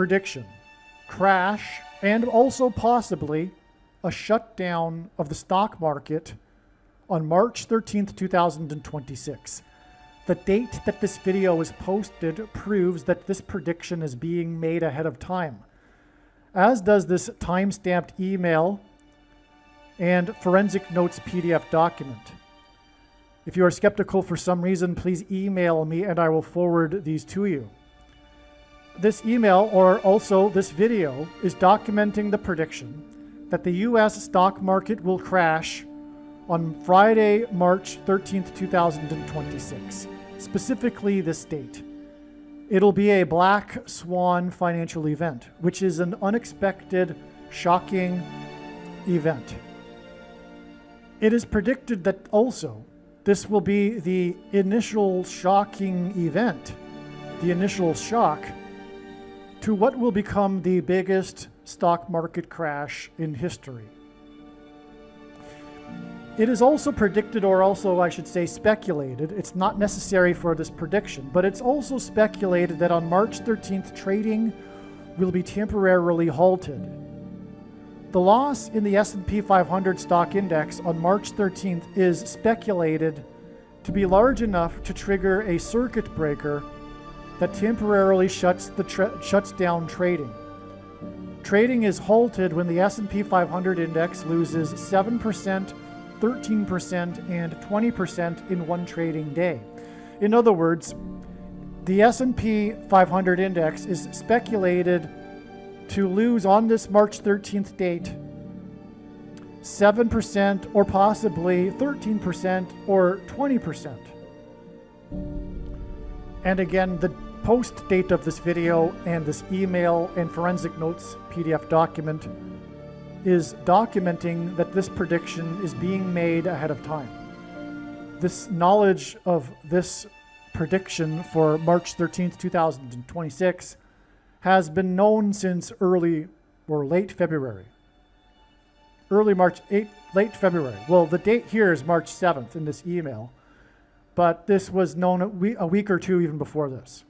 prediction, crash, and also possibly a shutdown of the stock market on March 13th, 2026. The date that this video is posted proves that this prediction is being made ahead of time, as does this time-stamped email and forensic notes PDF document. If you are skeptical for some reason, please email me and I will forward these to you. This email, or also this video, is documenting the prediction that the U.S. stock market will crash on Friday, March 13th, 2026. Specifically this date. It'll be a black swan financial event, which is an unexpected, shocking event. It is predicted that also this will be the initial shocking event, the initial shock to what will become the biggest stock market crash in history. It is also predicted, or also I should say speculated, it's not necessary for this prediction, but it's also speculated that on March 13th, trading will be temporarily halted. The loss in the S&P 500 stock index on March 13th is speculated to be large enough to trigger a circuit breaker that temporarily shuts down trading. Trading is halted when the S&P 500 index loses 7%, 13%, and 20% in one trading day. In other words, the S&P 500 index is speculated to lose on this March 13th date 7% or possibly 13% or 20%. And again, the post date of this video and this email and forensic notes PDF document is documenting that this prediction is being made ahead of time. This knowledge of this prediction for March 13th, 2026 has been known since early or late February. Late February. Well, the date here is March 7th in this email, but this was known a week or two even before this.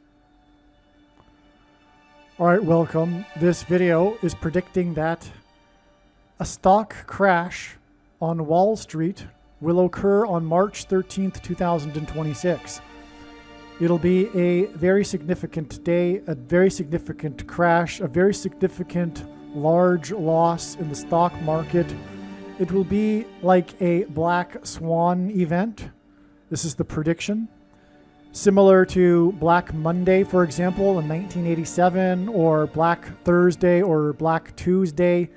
All right, welcome. This video is predicting that a stock crash on Wall Street will occur on March 13th, 2026. It'll be a very significant day, a very significant crash, a very significant large loss in the stock market. It will be like a black swan event. This is the prediction. Similar to Black Monday, for example, in 1987, or Black Thursday or Black Tuesday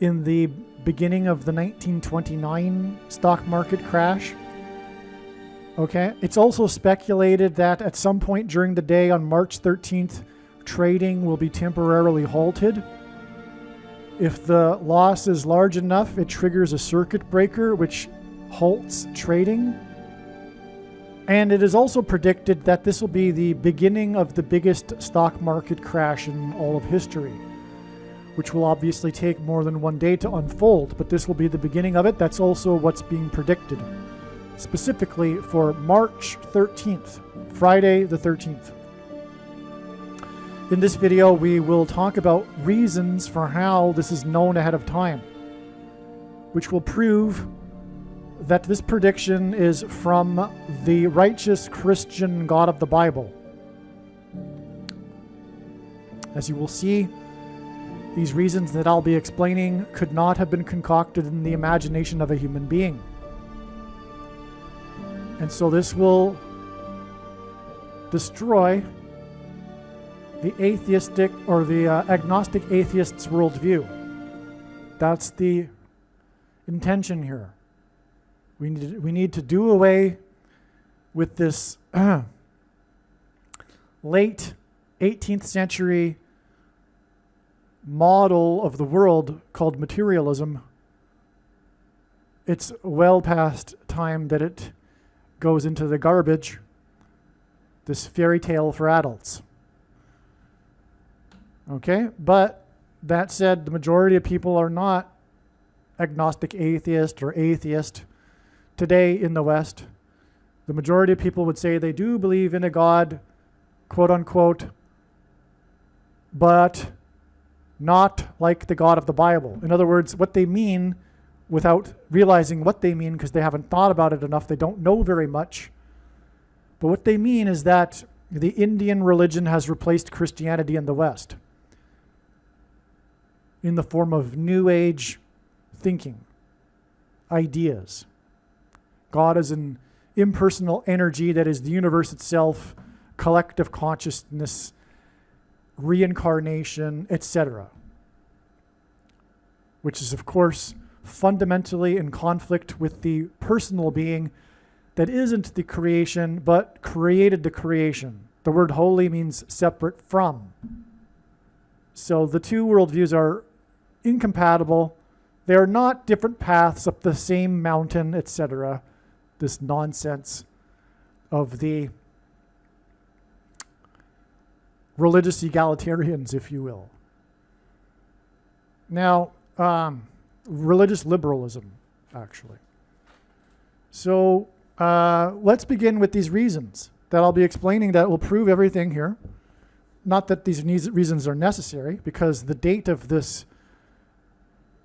in the beginning of the 1929 stock market crash. Okay, it's also speculated that at some point during the day on March 13th, trading will be temporarily halted. If the loss is large enough, it triggers a circuit breaker which halts trading. And it is also predicted that this will be the beginning of the biggest stock market crash in all of history, which will obviously take more than one day to unfold, but this will be the beginning of it. That's also what's being predicted, specifically for March 13th, Friday the 13th. In this video, we will talk about reasons for how this is known ahead of time, which will prove that this prediction is from the righteous Christian God of the Bible. As you will see, these reasons that I'll be explaining could not have been concocted in the imagination of a human being. And so this will destroy the atheistic or the agnostic atheist's worldview. That's the intention here. We need to do away with this late 18th century model of the world called materialism. It's well past time that it goes into the garbage, this fairy tale for adults. Okay, but that said, the majority of people are not agnostic atheist or atheist today in the West. The majority of people would say they do believe in a God, quote unquote, but not like the God of the Bible. In other words, what they mean, without realizing what they mean because they haven't thought about it enough, they don't know very much. But what they mean is that the Indian religion has replaced Christianity in the West in the form of New Age thinking, ideas. God is an impersonal energy that is the universe itself, collective consciousness, reincarnation, etc. Which is, of course, fundamentally in conflict with the personal being that isn't the creation, but created the creation. The word holy means separate from. So the two worldviews are incompatible. They are not different paths up the same mountain, etc. This nonsense of the religious egalitarians, if you will. Now, religious liberalism, actually. So let's begin with these reasons that I'll be explaining that will prove everything here. Not that these reasons are necessary, because the date of this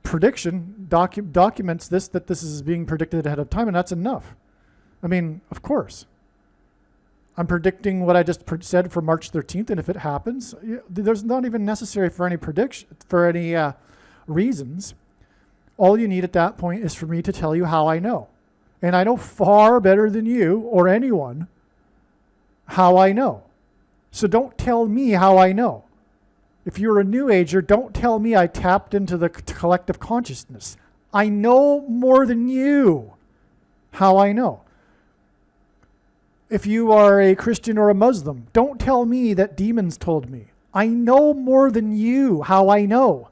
prediction documents this, that this is being predicted ahead of time, and that's enough. I mean, of course. I'm predicting what I just said for March 13th, and if it happens, there's not even necessary for any prediction, for any reasons. All you need at that point is for me to tell you how I know. And I know far better than you or anyone how I know. So don't tell me how I know. If you're a New Ager, don't tell me I tapped into the collective consciousness. I know more than you how I know. If you are a Christian or a Muslim, don't tell me that demons told me. I know more than you how I know.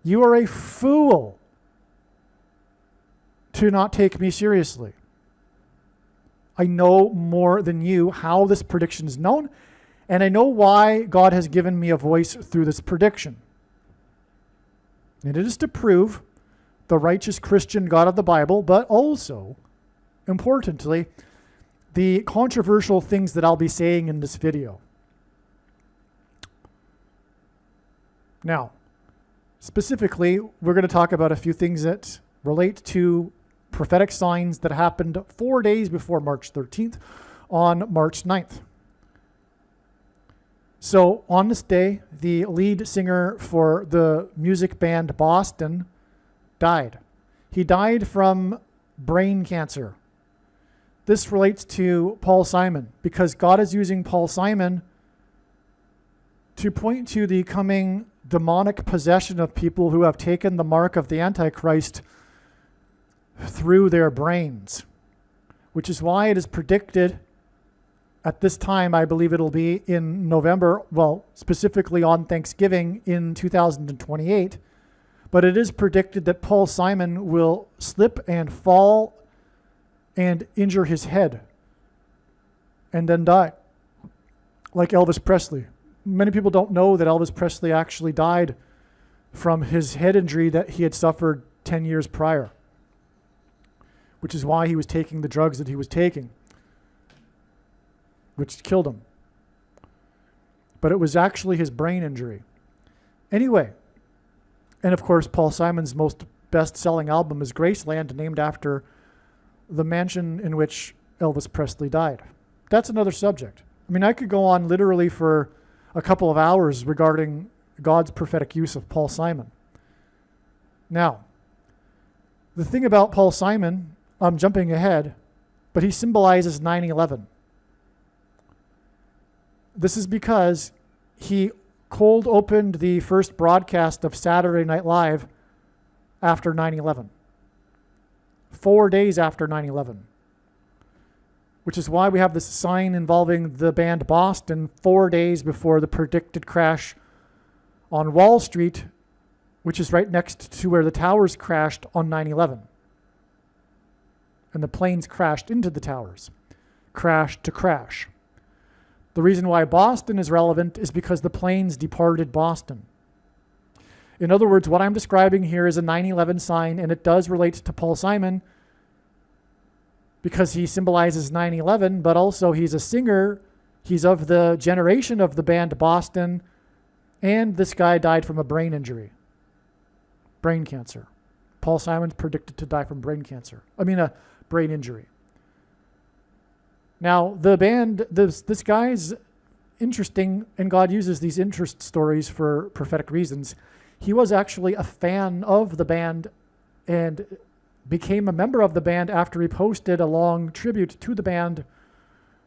You are a fool to not take me seriously. I know more than you how this prediction is known, and I know why God has given me a voice through this prediction. And it is to prove the righteous Christian God of the Bible, but also, importantly, the controversial things that I'll be saying in this video. Now, specifically, we're going to talk about a few things that relate to prophetic signs that happened 4 days before March 13th on March 9th. So on this day, the lead singer for the music band Boston died. He died from brain cancer. This relates to Paul Simon because God is using Paul Simon to point to the coming demonic possession of people who have taken the mark of the Antichrist through their brains, which is why it is predicted at this time, I believe it'll be in November, well, specifically on Thanksgiving in 2028, but it is predicted that Paul Simon will slip and fall and injure his head and then die, like Elvis Presley. Many people don't know that Elvis Presley actually died from his head injury that he had suffered 10 years prior, which is why he was taking the drugs that he was taking, which killed him. But it was actually his brain injury. Anyway, and of course, Paul Simon's most best-selling album is Graceland, named after the mansion in which Elvis Presley died. That's another subject. I mean, I could go on literally for a couple of hours regarding God's prophetic use of Paul Simon. Now, the thing about Paul Simon, I'm jumping ahead, but he symbolizes 9/11. This is because he cold opened the first broadcast of Saturday Night Live after 9/11. 4 days after 9/11. Which is why we have this sign involving the band Boston 4 days before the predicted crash on Wall Street, which is right next to where the towers crashed on 9/11. And the planes crashed into the towers. Crash to crash. The reason why Boston is relevant is because the planes departed Boston. In other words, what I'm describing here is a 9/11 sign, and it does relate to Paul Simon because he symbolizes 9/11, but also he's a singer. He's of the generation of the band Boston, and this guy died from a brain injury, brain cancer. Paul Simon's predicted to die from brain cancer. A brain injury. Now, the band, this guy's interesting, and God uses these interest stories for prophetic reasons. He was actually a fan of the band and became a member of the band after he posted a long tribute to the band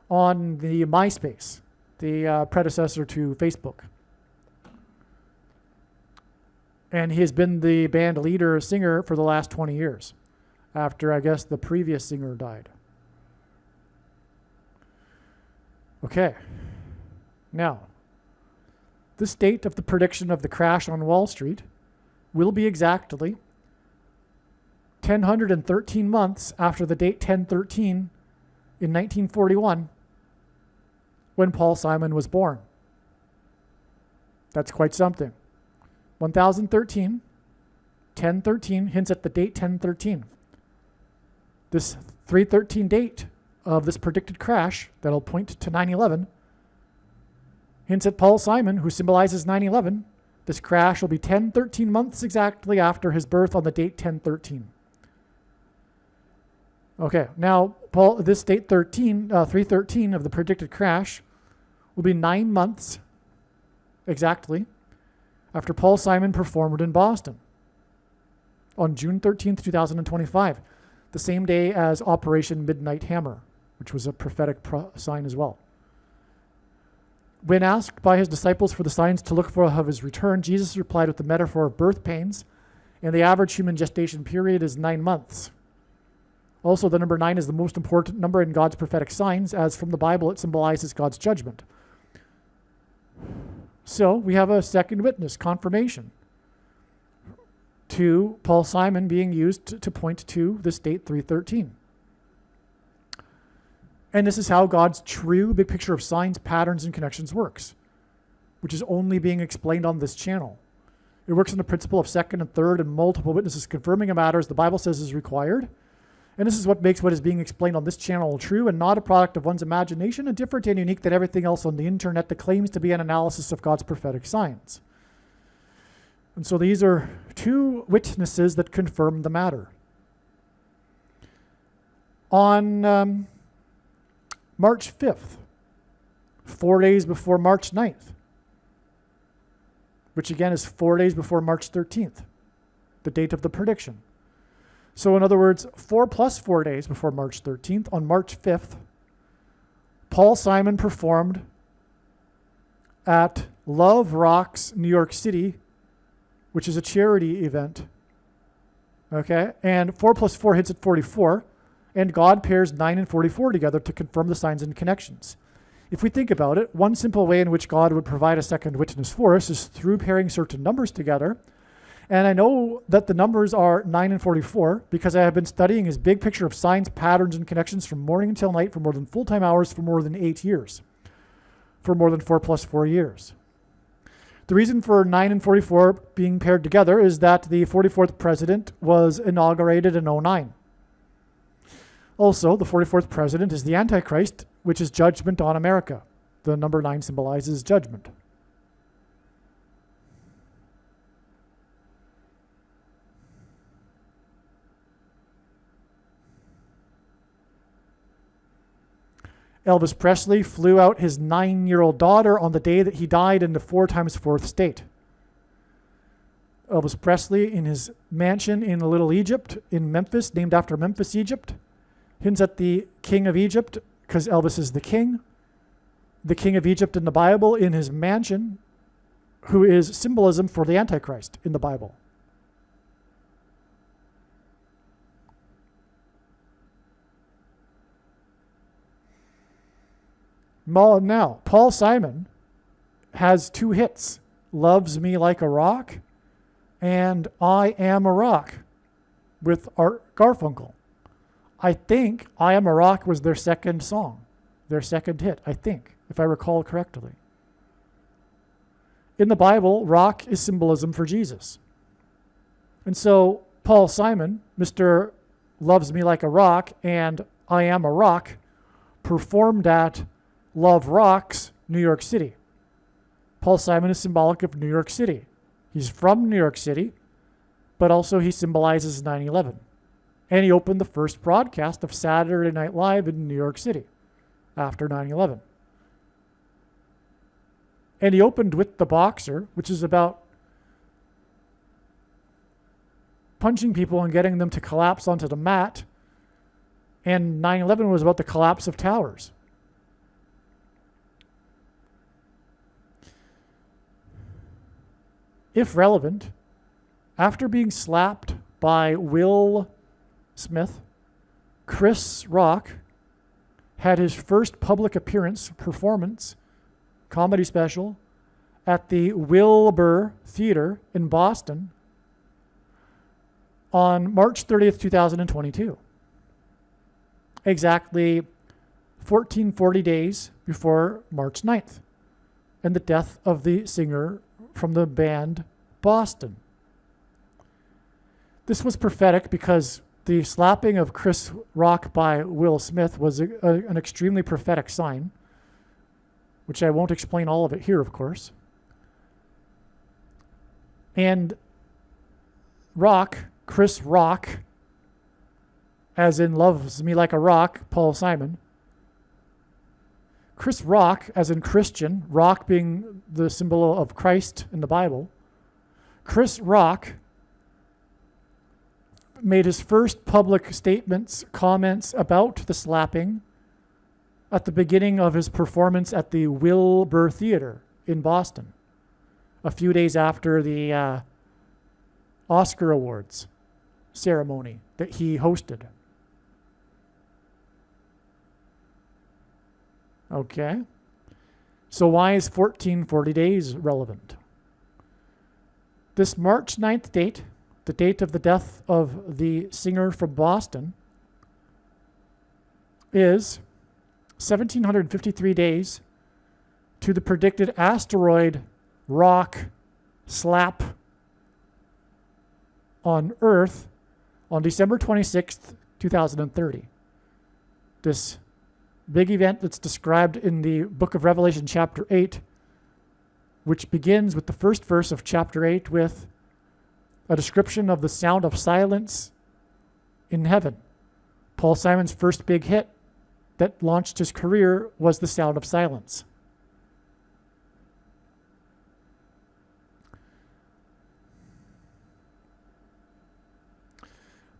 on the MySpace, the predecessor to Facebook. And he has been the band leader, singer for the last 20 years, after, I guess, the previous singer died. Okay. Now, this date of the prediction of the crash on Wall Street will be exactly 1,013 months after the date 1013 in 1941, when Paul Simon was born. That's quite something. 1013, 1013 hints at the date 1013. This 313 date of this predicted crash that'll point to 9/11 hints at Paul Simon, who symbolizes 9/11. This crash will be 1013 months exactly after his birth on the date 1013. Okay, now this date 313 of the predicted crash will be 9 months exactly after Paul Simon performed in Boston on June 13th, 2025, the same day as Operation Midnight Hammer, which was a prophetic sign as well. When asked by his disciples for the signs to look for of his return, Jesus replied with the metaphor of birth pains, and the average human gestation period is 9 months. Also, the number 9 is the most important number in God's prophetic signs, as from the Bible it symbolizes God's judgment. So we have a second witness, confirmation, to Paul Simon being used to point to this date 313. And this is how God's true big picture of signs, patterns, and connections works, which is only being explained on this channel. It works on the principle of second and third and multiple witnesses confirming a matter as the Bible says is required. And this is what makes what is being explained on this channel true and not a product of one's imagination and different and unique than everything else on the internet that claims to be an analysis of God's prophetic signs. And so these are two witnesses that confirm the matter. On March 5th, 4 days before March 9th, which again is 4 days before March 13th, the date of the prediction. So in other words, 4 plus 4 days before March 13th, on March 5th, Paul Simon performed at Love Rocks, New York City, which is a charity event. Okay, and 4 plus 4 hits at 44, and God pairs 9 and 44 together to confirm the signs and connections. If we think about it, one simple way in which God would provide a second witness for us is through pairing certain numbers together. And I know that the numbers are 9 and 44 because I have been studying his big picture of signs, patterns, and connections from morning until night for more than full-time hours for more than 8 years, for more than 4 plus 4 years. The reason for 9 and 44 being paired together is that the 44th president was inaugurated in 2009. Also, the 44th president is the Antichrist, which is judgment on America. The number 9 symbolizes judgment. Elvis Presley flew out his 9-year-old daughter on the day that he died in the 4 times 4th state. Elvis Presley in his mansion in Little Egypt in Memphis, named after Memphis, Egypt, hints at the king of Egypt because Elvis is the king of Egypt in the Bible in his mansion, who is symbolism for the Antichrist in the Bible. Now, Paul Simon has 2 hits, Loves Me Like a Rock and I Am a Rock with Art Garfunkel. I think I Am a Rock was their second song, their second hit, I think, if I recall correctly. In the Bible, rock is symbolism for Jesus. And so Paul Simon, Mr. Loves Me Like a Rock and I Am a Rock, performed at Love Rocks, New York City. Paul Simon is symbolic of New York City. He's from New York City, but also he symbolizes 9/11. And he opened the first broadcast of Saturday Night Live in New York City after 9/11. And he opened with The Boxer, which is about punching people and getting them to collapse onto the mat. And 9/11 was about the collapse of towers. If relevant, after being slapped by Will Smith, Chris Rock had his first public appearance, performance, comedy special at the Wilbur Theater in Boston on March 30th, 2022. Exactly 1440 days before March 9th and the death of the singer from the band Boston. This was prophetic because the slapping of Chris Rock by Will Smith was an extremely prophetic sign, which I won't explain all of it here, of course. And Chris Rock, as in Loves Me Like a Rock, Paul Simon. Chris Rock, as in Christian, rock being the symbol of Christ in the Bible. Chris Rock made his first public statements, comments about the slapping at the beginning of his performance at the Wilbur Theater in Boston, a few days after the Oscar Awards ceremony that he hosted. Okay. So why is 1440 days relevant? This March 9th date, the date of the death of the singer from Boston, is 1,753 days to the predicted asteroid rock slap on Earth on December 26th, 2030. This big event that's described in the book of Revelation chapter 8, which begins with the first verse of chapter 8 with a description of the sound of silence in heaven. Paul Simon's first big hit that launched his career was The Sound of Silence.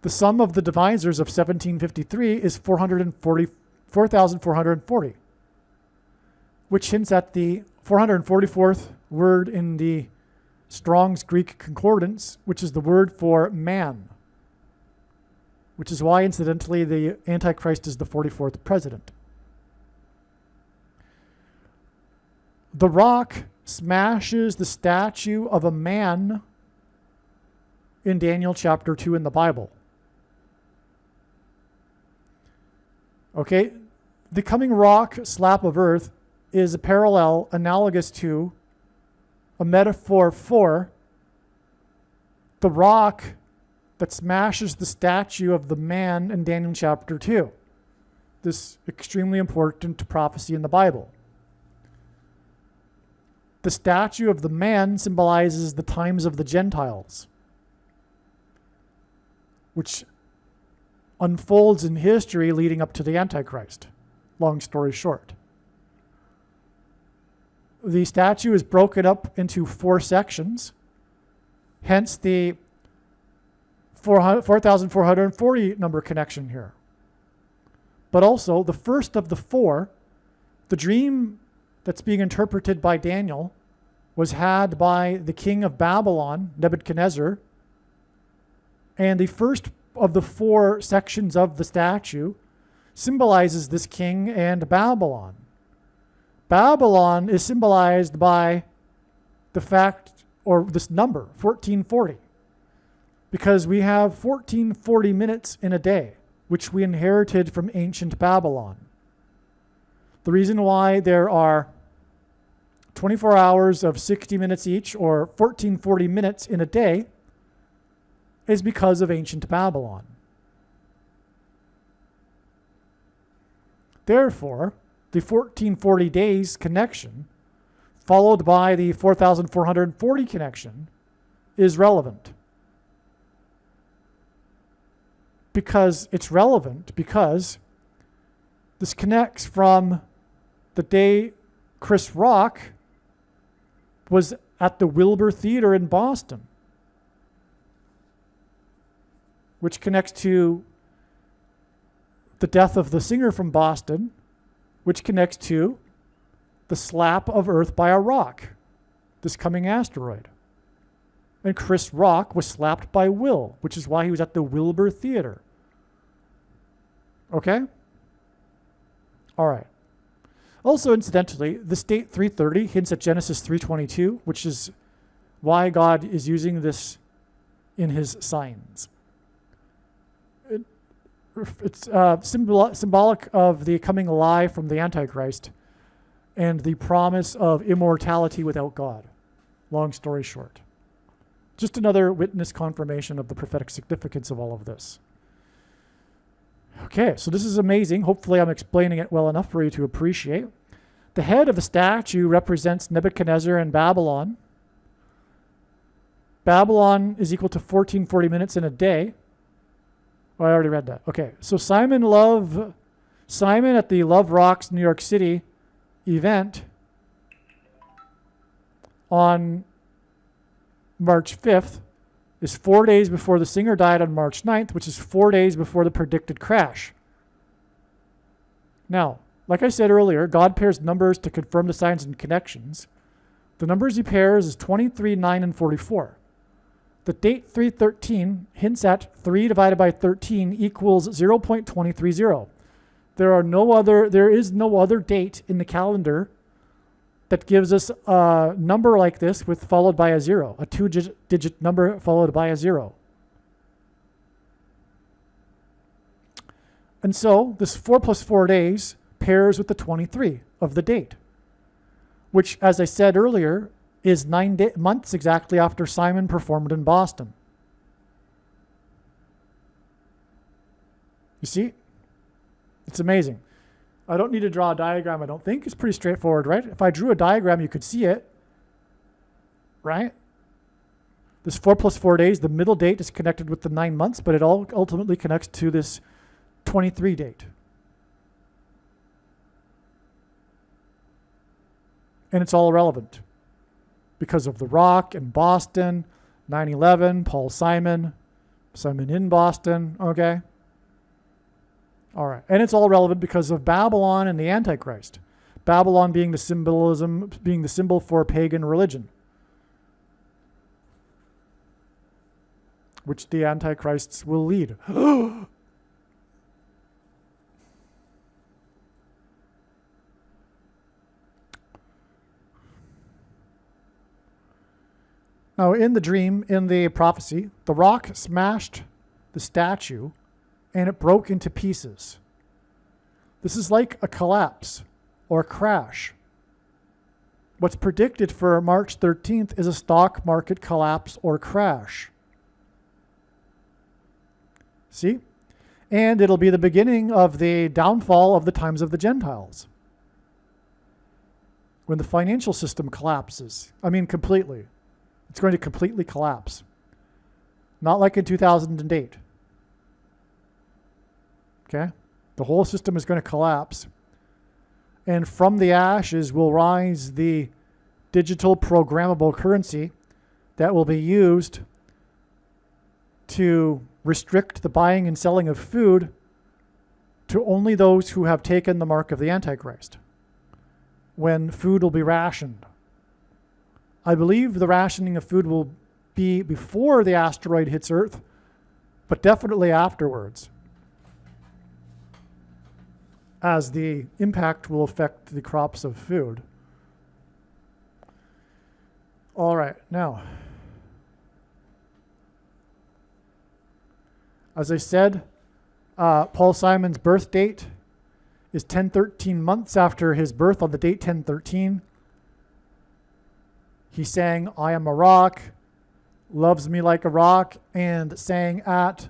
The sum of the divisors of 1753 is 4,440, which hints at the 444th word in the Strong's Greek Concordance, which is the word for man, which is why, incidentally, the Antichrist is the 44th president. The rock smashes the statue of a man in Daniel chapter 2 in the Bible. Okay, the coming rock slap of earth is a parallel analogous to a metaphor for the rock that smashes the statue of the man in Daniel chapter 2. This extremely important prophecy in the Bible. The statue of the man symbolizes the times of the Gentiles, which unfolds in history leading up to the Antichrist. Long story short. The statue is broken up into 4 sections, hence the 4,440 number connection here. But also, the first of the 4, the dream that's being interpreted by Daniel, was had by the king of Babylon, Nebuchadnezzar, and the first of the 4 sections of the statue symbolizes this king and Babylon. Babylon is symbolized by the fact, or this number, 1440, because we have 1440 minutes in a day, which we inherited from ancient Babylon. The reason why there are 24 hours of 60 minutes each, or 1440 minutes in a day, is because of ancient Babylon. Therefore, the 1440 days connection followed by the 4440 connection is relevant. Because it's relevant because this connects from the day Chris Rock was at the Wilbur Theater in Boston, which connects to the death of the singer from Boston, which connects to the slap of Earth by a rock, this coming asteroid. And Chris Rock was slapped by Will, which is why he was at the Wilbur Theater. Okay? All right. Also, incidentally, this date 330 hints at Genesis 3:22, which is why God is using this in his signs. It's symbolic of the coming lie from the Antichrist and the promise of immortality without God. Long story short. Just another witness confirmation of the prophetic significance of all of this. Okay, so this is amazing. Hopefully I'm explaining it well enough for you to appreciate. The head of the statue represents Nebuchadnezzar and Babylon. Babylon is equal to 1440 minutes in a day. Oh, I already read that. Okay, so Simon at the Love Rocks New York City event on March 5th is 4 days before the singer died on March 9th, which is 4 days before the predicted crash. Now, like I said earlier, God pairs numbers to confirm the signs and connections. The numbers he pairs is 23, 9, and 44. The date 313 hints at 3 divided by 13 equals 0.230. There is no other date in the calendar that gives us a number like this followed by a 0, a two-digit number followed by a 0. And so this 4 plus 4 days pairs with the 23 of the date, which, as I said earlier, is 9 months exactly after Simon performed in Boston. You see? It's amazing. I don't need to draw a diagram, I don't think. It's pretty straightforward, right? If I drew a diagram, you could see it, right? This 4 plus 4 days, the middle date is connected with the 9 months, but it all ultimately connects to this 23 date. And it's all relevant because of The Rock and Boston, 9/11, Paul Simon in Boston, okay? All right, and it's all relevant because of Babylon and the Antichrist. Babylon being the symbol for pagan religion, which the Antichrists will lead. Now, in the dream, in the prophecy, the rock smashed the statue and it broke into pieces. This is like a collapse or a crash. What's predicted for March 13th is a stock market collapse or crash. See? And it'll be the beginning of the downfall of the times of the Gentiles, when the financial system collapses. I mean, completely. It's going to completely collapse. Not like in 2008. Okay? The whole system is going to collapse. And from the ashes will rise the digital programmable currency that will be used to restrict the buying and selling of food to only those who have taken the mark of the Antichrist, when food will be rationed. I believe the rationing of food will be before the asteroid hits Earth, but definitely afterwards, as the impact will affect the crops of food. All right, now, as I said, Paul Simon's birth date is 1013 months after his birth on the date 1013. He sang, "I Am a Rock," "Loves Me Like a Rock," and sang at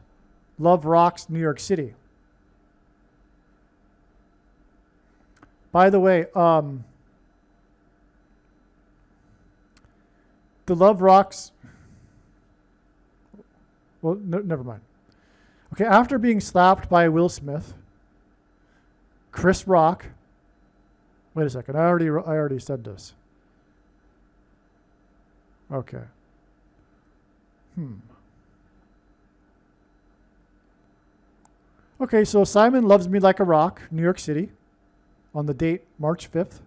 Love Rocks, New York City. By the way, the Love Rocks. Well, never mind. Okay, after being slapped by Will Smith, Chris Rock. Wait a second. I already said this. Okay. Okay, so Simon Loves Me Like a Rock, New York City, on the date March 5th.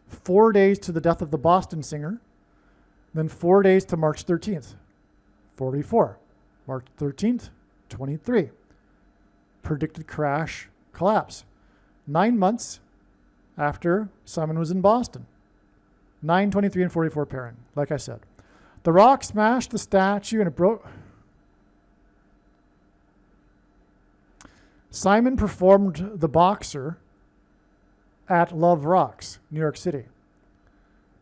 4 days to the death of the Boston singer. Then 4 days to March 13th. 44. March 13th, 23. Predicted crash, collapse. 9 months after Simon was in Boston. 9, 23, and 44 pairing, like I said. The Rock smashed the statue and it broke. Simon performed The Boxer at Love Rocks, New York City.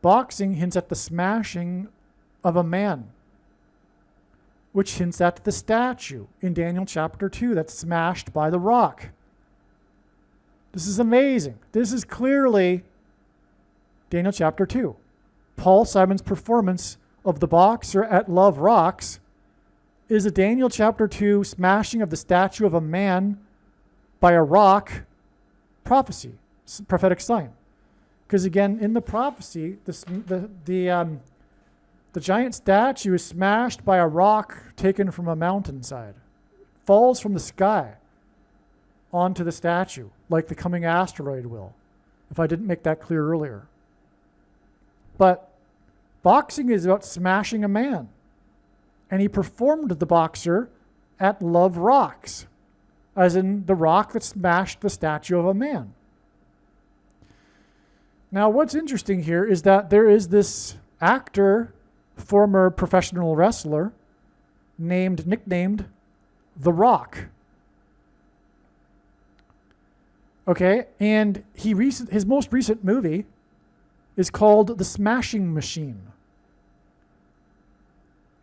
Boxing hints at the smashing of a man, which hints at the statue in Daniel chapter 2 that's smashed by the rock. This is amazing. This is clearly Daniel chapter 2. Paul Simon's performance of The Boxer at Love Rocks is a Daniel chapter 2 smashing of the statue of a man by a rock prophecy, prophetic sign. Because again, in the prophecy, the giant statue is smashed by a rock taken from a mountainside, falls from the sky onto the statue, like the coming asteroid will, if I didn't make that clear earlier. But boxing is about smashing a man. And he performed The Boxer at Love Rocks, as in the rock that smashed the statue of a man. Now, what's interesting here is that there is this actor, former professional wrestler, nicknamed The Rock. Okay, and his most recent movie is called The Smashing Machine.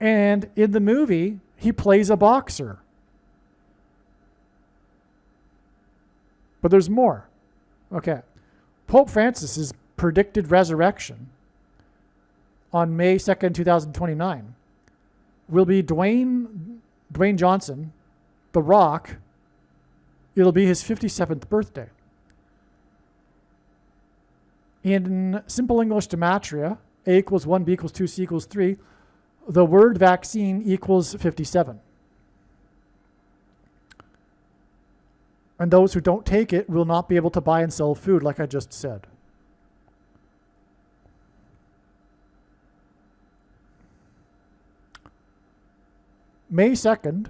And in the movie, he plays a boxer. But there's more. Okay. Pope Francis's predicted resurrection on May 2nd, 2029 will be Dwayne Johnson, The Rock. It'll be his 57th birthday. In simple English gematria, A equals 1, B equals 2, C equals 3, the word vaccine equals 57. And those who don't take it will not be able to buy and sell food, like I just said. May 2nd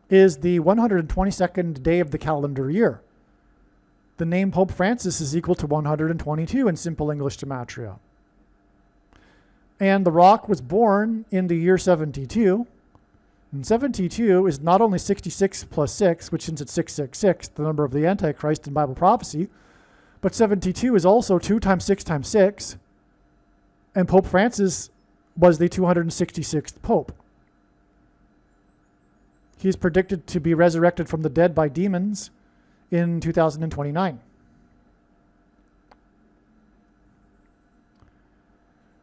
is the 122nd day of the calendar year. The name Pope Francis is equal to 122 in simple English gematria. And The Rock was born in the year 72. And 72 is not only 66 plus 6, which hints at 666, the number of the Antichrist in Bible prophecy, but 72 is also 2 times 6 times 6. And Pope Francis was the 266th Pope. He is predicted to be resurrected from the dead by demons in 2029.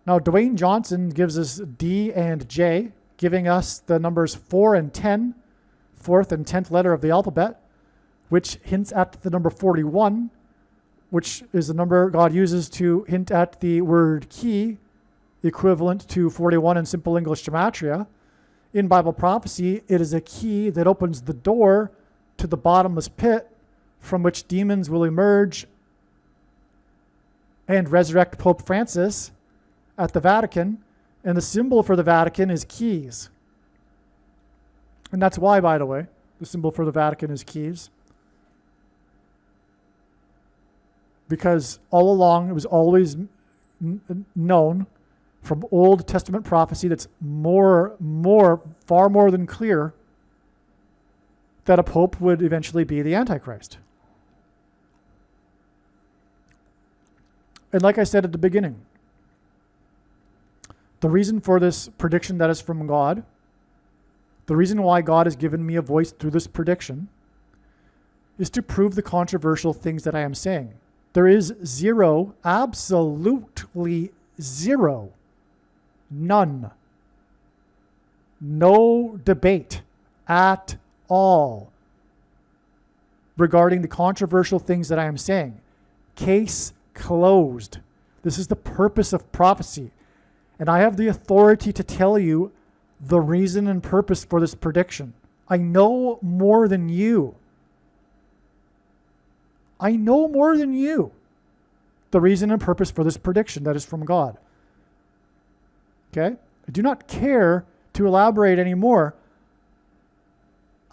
Now, Dwayne Johnson gives us D and J, giving us the numbers 4 and 10, fourth and 10th letter of the alphabet, which hints at the number 41, which is the number God uses to hint at the word key, equivalent to 41 in simple English gematria. In Bible prophecy, it is a key that opens the door to the bottomless pit from which demons will emerge and resurrect Pope Francis at the Vatican, and the symbol for the Vatican is keys. And that's why, by the way, the symbol for the Vatican is keys. Because all along it was always known from Old Testament prophecy that's far more than clear that a pope would eventually be the Antichrist. And like I said at the beginning, the reason for this prediction that is from God, the reason why God has given me a voice through this prediction, is to prove the controversial things that I am saying. There is zero, absolutely zero, none, no debate at all regarding the controversial things that I am saying. Case closed. This is the purpose of prophecy. And I have the authority to tell you the reason and purpose for this prediction. I know more than you. I know more than you the reason and purpose for this prediction that is from God. Okay? I do not care to elaborate anymore.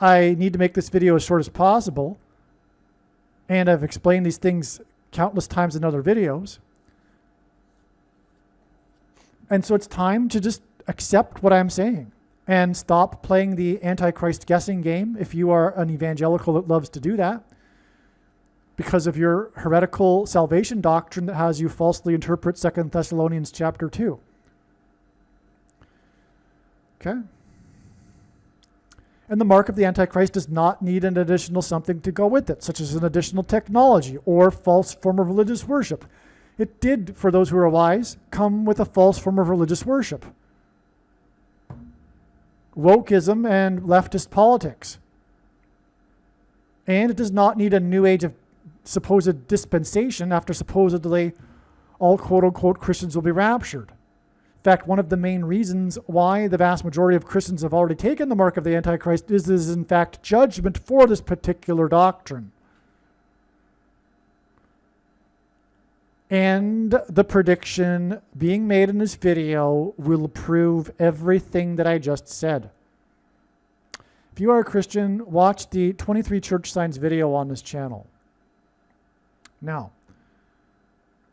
I need to make this video as short as possible. And I've explained these things countless times in other videos. And so it's time to just accept what I'm saying and stop playing the Antichrist guessing game if you are an evangelical that loves to do that, because of your heretical salvation doctrine that has you falsely interpret 2 Thessalonians chapter 2. Okay? And the mark of the Antichrist does not need an additional something to go with it, such as an additional technology or false form of religious worship. It did, for those who are wise, come with a false form of religious worship. Wokeism and leftist politics. And it does not need a new age of supposed dispensation after supposedly all quote-unquote Christians will be raptured. In fact, one of the main reasons why the vast majority of Christians have already taken the mark of the Antichrist is in fact judgment for this particular doctrine. And the prediction being made in this video will prove everything that I just said. If you are a Christian, watch the 23 church signs video on this channel. Now,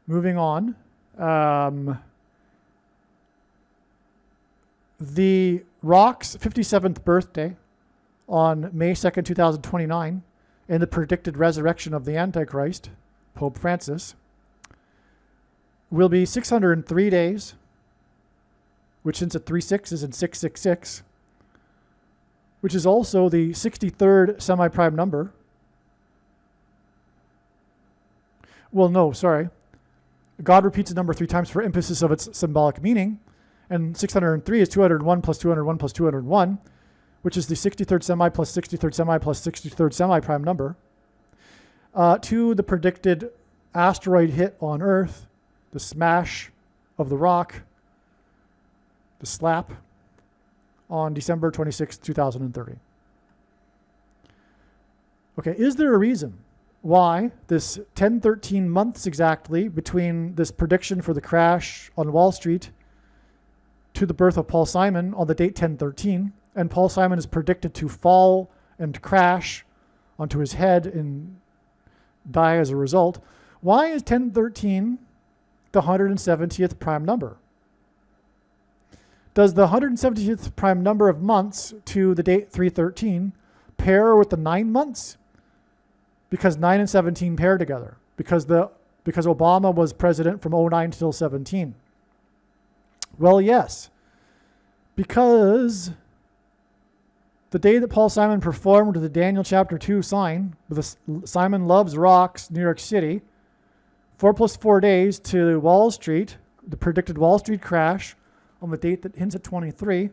moving on. The Rock's 57th birthday on May 2nd, 2029, and the predicted resurrection of the Antichrist, Pope Francis, will be 603 days, which since at 3/6 is in 666, which is also the 63rd semi-prime number. Well, no, sorry. God repeats a number 3 times for emphasis of its symbolic meaning, and 603 is 201 plus 201 plus 201, which is the 63rd semi plus 63rd semi plus 63rd semi-prime number, to the predicted asteroid hit on Earth, the smash of the rock, the slap, on December 26, 2030. Okay, is there a reason why this 13 months exactly between this prediction for the crash on Wall Street to the birth of Paul Simon on the date 10/13, and Paul Simon is predicted to fall and crash onto his head and die as a result? Why is 10/13 the 170th prime number? Does the 170th prime number of months to the date 3/13 pair with the 9 months? Because 9 and 17 pair together. Because Obama was president from 09 till 17. Well, yes. Because the day that Paul Simon performed the Daniel chapter 2 sign with the Simon Loves Rocks, New York City, 4 plus 4 days to Wall Street, the predicted Wall Street crash on the date that hints at 23.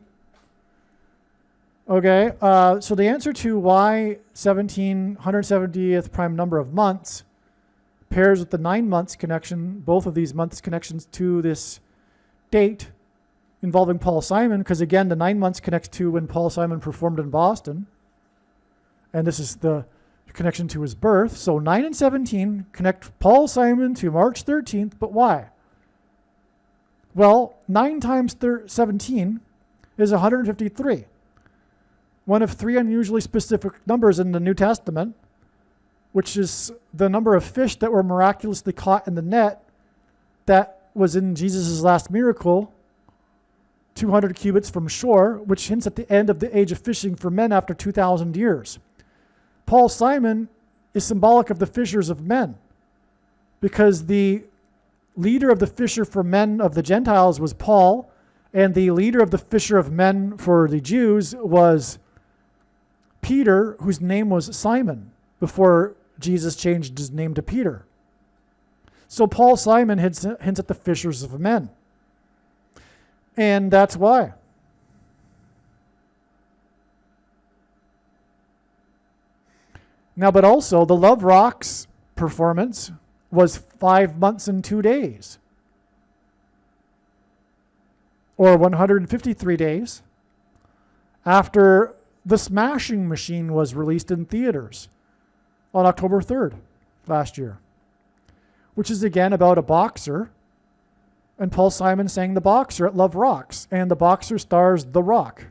Okay, so the answer to why 170th prime number of months pairs with the 9 months connection, both of these months connections to this date involving Paul Simon, because again, the 9 months connects to when Paul Simon performed in Boston. And this is the connection to his birth. So 9 and 17 connect Paul Simon to March 13th, but why? Well, 9 times 17 is 153. One of 3 unusually specific numbers in the New Testament, which is the number of fish that were miraculously caught in the net that was in Jesus' last miracle, 200 cubits from shore, which hints at the end of the age of fishing for men after 2,000 years. Paul Simon is symbolic of the fishers of men, because the leader of the fisher for men of the Gentiles was Paul, and the leader of the fisher of men for the Jews was Peter, whose name was Simon, before Jesus changed his name to Peter. So Paul Simon hints at the fishers of men. And that's why. Now, but also the Love Rocks performance was 5 months and 2 days, or 153 days after The Smashing Machine was released in theaters on October 3rd last year, which is again about a boxer, and Paul Simon sang The Boxer at Love Rocks, and The Boxer stars The Rock,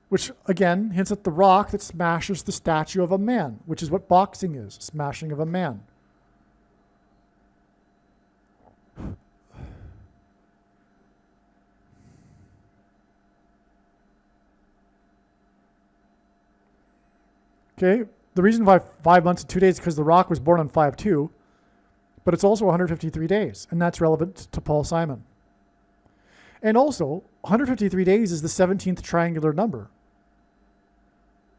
which again hints at the rock that smashes the statue of a man, which is what boxing is, smashing of a man. Okay, the reason why 5 months and 2 days is because The Rock was born on 5/2, but it's also 153 days, and that's relevant to Paul Simon. And also, 153 days is the 17th triangular number.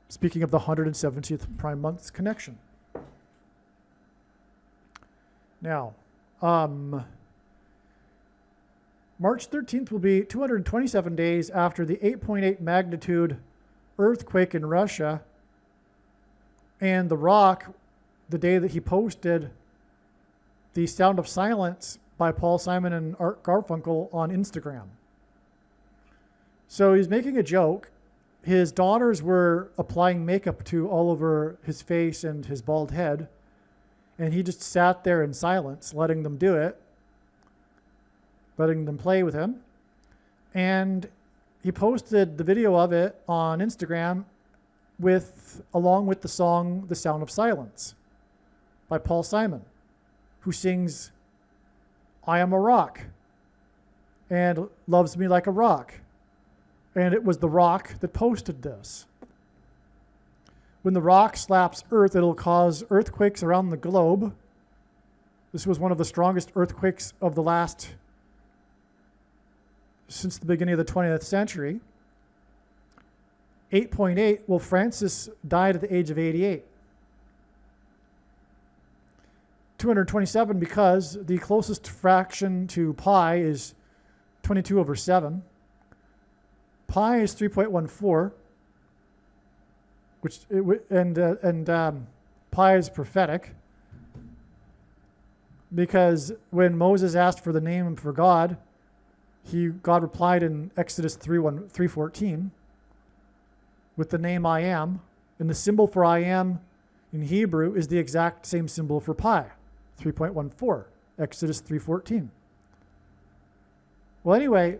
Speaking of the 170th prime months connection. Now, March 13th will be 227 days after the 8.8 magnitude earthquake in Russia, and The Rock, the day that he posted The Sound of Silence by Paul Simon and Art Garfunkel on Instagram. So he's making a joke. His daughters were applying makeup to all over his face and his bald head, and he just sat there in silence, letting them do it, letting them play with him. And he posted the video of it on Instagram along with the song The Sound of Silence by Paul Simon, who sings I Am a Rock and Loves Me Like a Rock. And it was The Rock that posted this. When the rock slaps Earth, it'll cause earthquakes around the globe. This was one of the strongest earthquakes of the last, since the beginning of the 20th century. 8.8, well, Francis died at the age of 88. 227 because the closest fraction to pi is 22/7. Pi is 3.14, pi is prophetic, because when Moses asked for the name for God, God replied in Exodus 3:14 with the name I am, and the symbol for I am in Hebrew is the exact same symbol for pi, 3.14, Exodus 3:14. Well, anyway,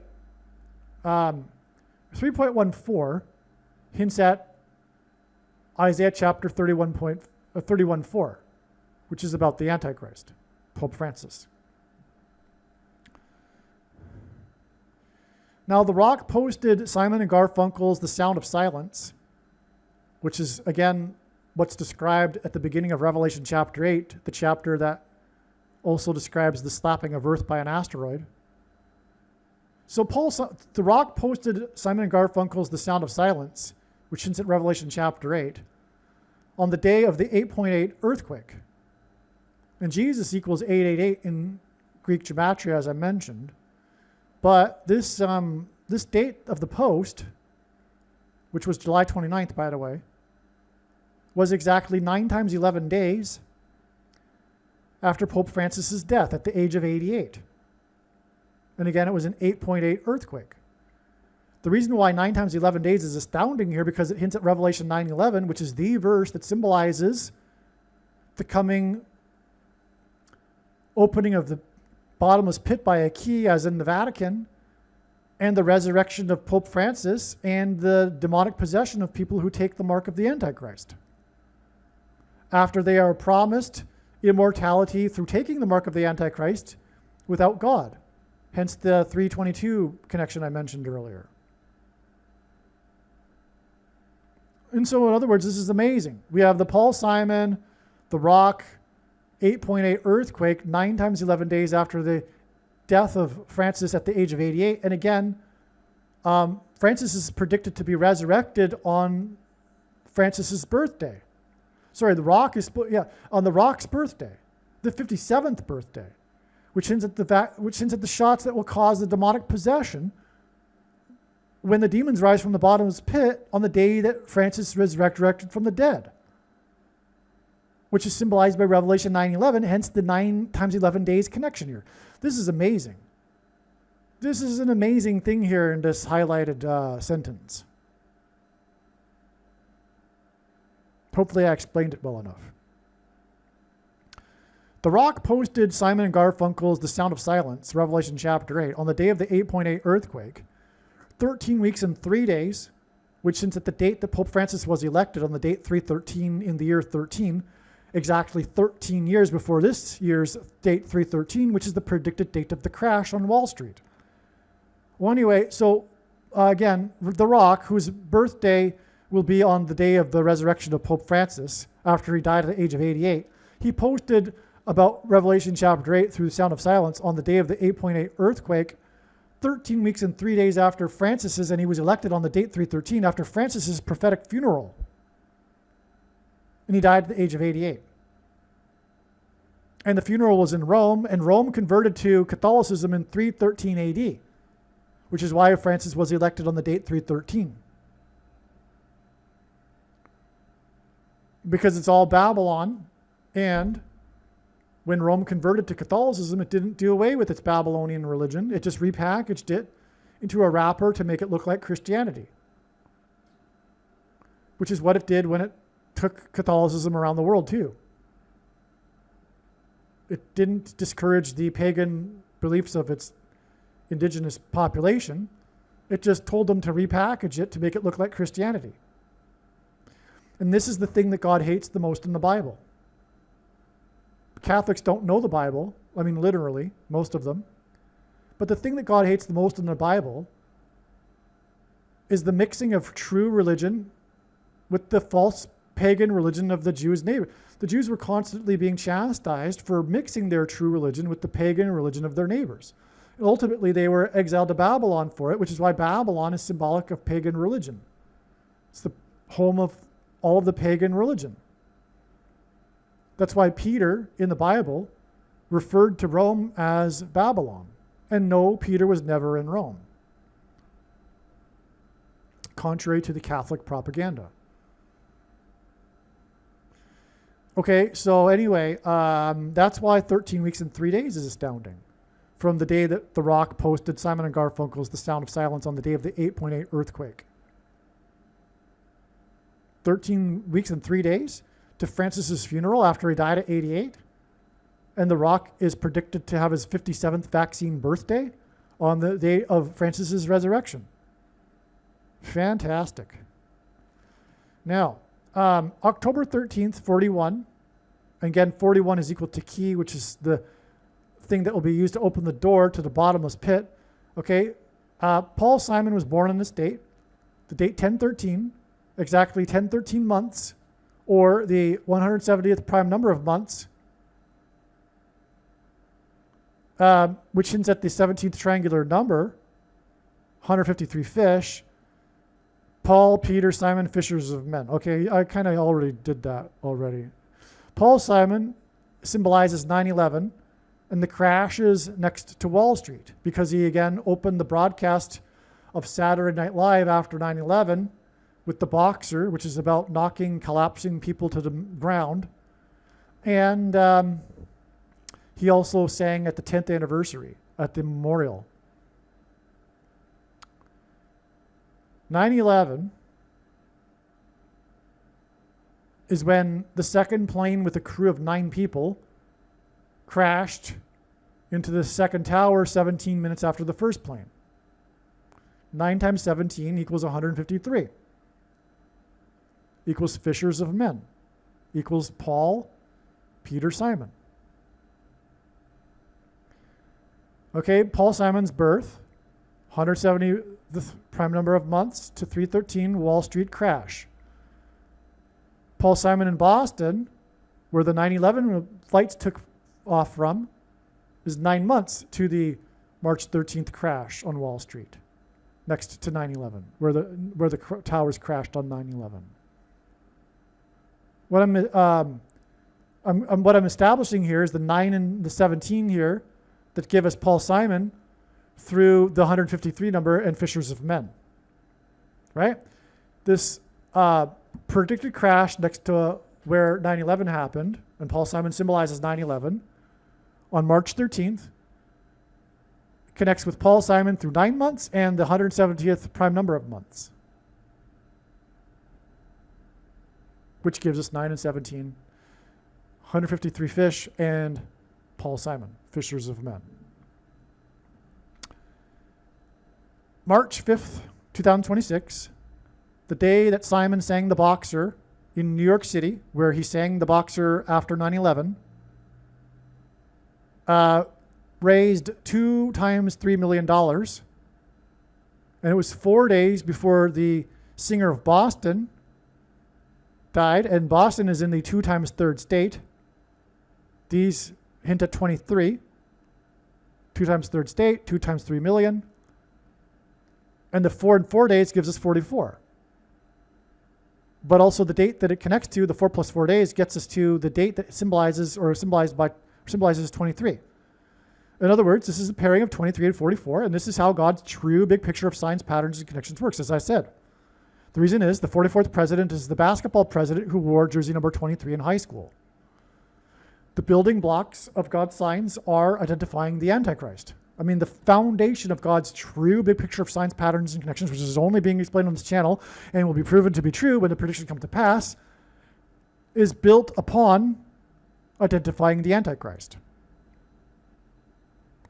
3.14 hints at Isaiah chapter 31:4, which is about the Antichrist, Pope Francis. Now, The Rock posted Simon and Garfunkel's The Sound of Silence, which is, again, what's described at the beginning of Revelation chapter 8, the chapter that also describes the slapping of Earth by an asteroid. So The Rock posted Simon and Garfunkel's The Sound of Silence, which is in Revelation chapter 8, on the day of the 8.8 earthquake. And Jesus equals 888 in Greek gematria, as I mentioned. But this date of the post, which was July 29th, by the way, was exactly 9 times 11 days after Pope Francis's death at the age of 88. And again, it was an 8.8 earthquake. The reason why 9 times 11 days is astounding here, because it hints at Revelation 9:11, which is the verse that symbolizes the coming opening of the bottomless pit by a key, as in the Vatican, and the resurrection of Pope Francis, and the demonic possession of people who take the mark of the Antichrist, after they are promised immortality through taking the mark of the Antichrist without God. Hence the 3:22 connection I mentioned earlier. And so, in other words, this is amazing. We have the Paul Simon, The Rock, 8.8 earthquake, 9 times 11 days after the death of Francis at the age of 88. And again, Francis is predicted to be resurrected on Francis's birthday. Sorry, The Rock is, on The Rock's birthday. the 57th birthday, which hints at the shots that will cause the demonic possession when the demons rise from the bottomless pit on the day that Francis was resurrected from the dead, which is symbolized by Revelation 9:11, hence the 9 times 11 days connection here. This is amazing. This is an amazing thing here in this highlighted sentence. Hopefully I explained it well enough. The Rock posted Simon and Garfunkel's The Sound of Silence, Revelation chapter 8, on the day of the 8.8 earthquake, 13 weeks and 3 days, which since at the date that Pope Francis was elected on the date 313 in the year 13, exactly 13 years before this year's date 313, which is the predicted date of the crash on Wall Street. Well, anyway, so again, The Rock, whose birthday will be on the day of the resurrection of Pope Francis after he died at the age of 88, he posted about Revelation chapter 8 through The Sound of Silence on the day of the 8.8 earthquake, 13 weeks and 3 days after Francis's, and he was elected on the date 313 after Francis's prophetic funeral. And he died at the age of 88. And the funeral was in Rome, and Rome converted to Catholicism in 313 AD, which is why Francis was elected on the date 313. Because it's all Babylon, and when Rome converted to Catholicism, it didn't do away with its Babylonian religion. It just repackaged it into a wrapper to make it look like Christianity, which is what it did when it took Catholicism around the world too. It didn't discourage the pagan beliefs of its indigenous population. It just told them to repackage it to make it look like Christianity. And this is the thing that God hates the most in the Bible. Catholics don't know the Bible. I mean, literally, most of them. But the thing that God hates the most in the Bible is the mixing of true religion with the false pagan religion of the Jews' neighbor. The Jews were constantly being chastised for mixing their true religion with the pagan religion of their neighbors. And ultimately, they were exiled to Babylon for it, which is why Babylon is symbolic of pagan religion. It's the home of all of the pagan religion. That's why Peter in the Bible referred to Rome as Babylon. And no, Peter was never in Rome, contrary to the Catholic propaganda. Okay, so anyway, that's why 13 weeks and 3 days is astounding. From the day that The Rock posted Simon and Garfunkel's The Sound of Silence on the day of the 8.8 earthquake. 13 weeks and 3 days to Francis's funeral after he died at 88. And The Rock is predicted to have his 57th vaccine birthday on the day of Francis's resurrection. Fantastic. Now, October 13th, 41. Again, 41 is equal to key, which is the thing that will be used to open the door to the bottomless pit. Okay, Paul Simon was born on this date, the date 1013, exactly 1013 months, or the 170th prime number of months, which hints at the 17th triangular number, 153 fish. Paul, Peter, Simon, fishers of men. Okay, I kind of already did that already. Paul Simon symbolizes 9/11 and the crashes next to Wall Street, because he again opened the broadcast of Saturday Night Live after 9/11 with the boxer, which is about knocking, collapsing people to the ground. And he also sang at the 10th anniversary at the memorial. 9/11 is when the second plane with a crew of 9 people crashed into the second tower 17 minutes after the first plane. 9 times 17 equals 153. Equals fishers of men. Equals Paul, Peter, Simon. Okay, Paul Simon's birth, 170 the prime number of months to 313 Wall Street crash. Paul Simon in Boston, where the 9/11 flights took off from, is 9 months to the March 13th crash on Wall Street, next to 9/11, where the towers crashed on 9/11. What I'm what I'm establishing here is the 9 and the 17 here that give us Paul Simon through the 153 number and fishers of men, right? This predicted crash next to where 9/11 happened, and Paul Simon symbolizes 9/11, on March 13th, connects with Paul Simon through 9 months and the 170th prime number of months, which gives us 9 and 17, 153 fish, and Paul Simon, fishers of men. March 5th, 2026, the day that Simon sang the Boxer in New York City, where he sang the Boxer after 9/11, raised 2 times $3 million. And it was 4 days before the singer of Boston died, and Boston is in the 2 times third state. These hint at 23. 2 times third state, 2 times 3 million. And the 4 and 4 days gives us 44. But also the date that it connects to, the 4 plus 4 days, gets us to the date that symbolizes 23. In other words, this is a pairing of 23 and 44, and this is how God's true big picture of signs, patterns, and connections works, as I said. The reason is the 44th president is the basketball president who wore jersey number 23 in high school. The building blocks of God's signs are identifying the Antichrist. I mean, the foundation of God's true big picture of signs, patterns, and connections, which is only being explained on this channel and will be proven to be true when the predictions come to pass, is built upon identifying the Antichrist.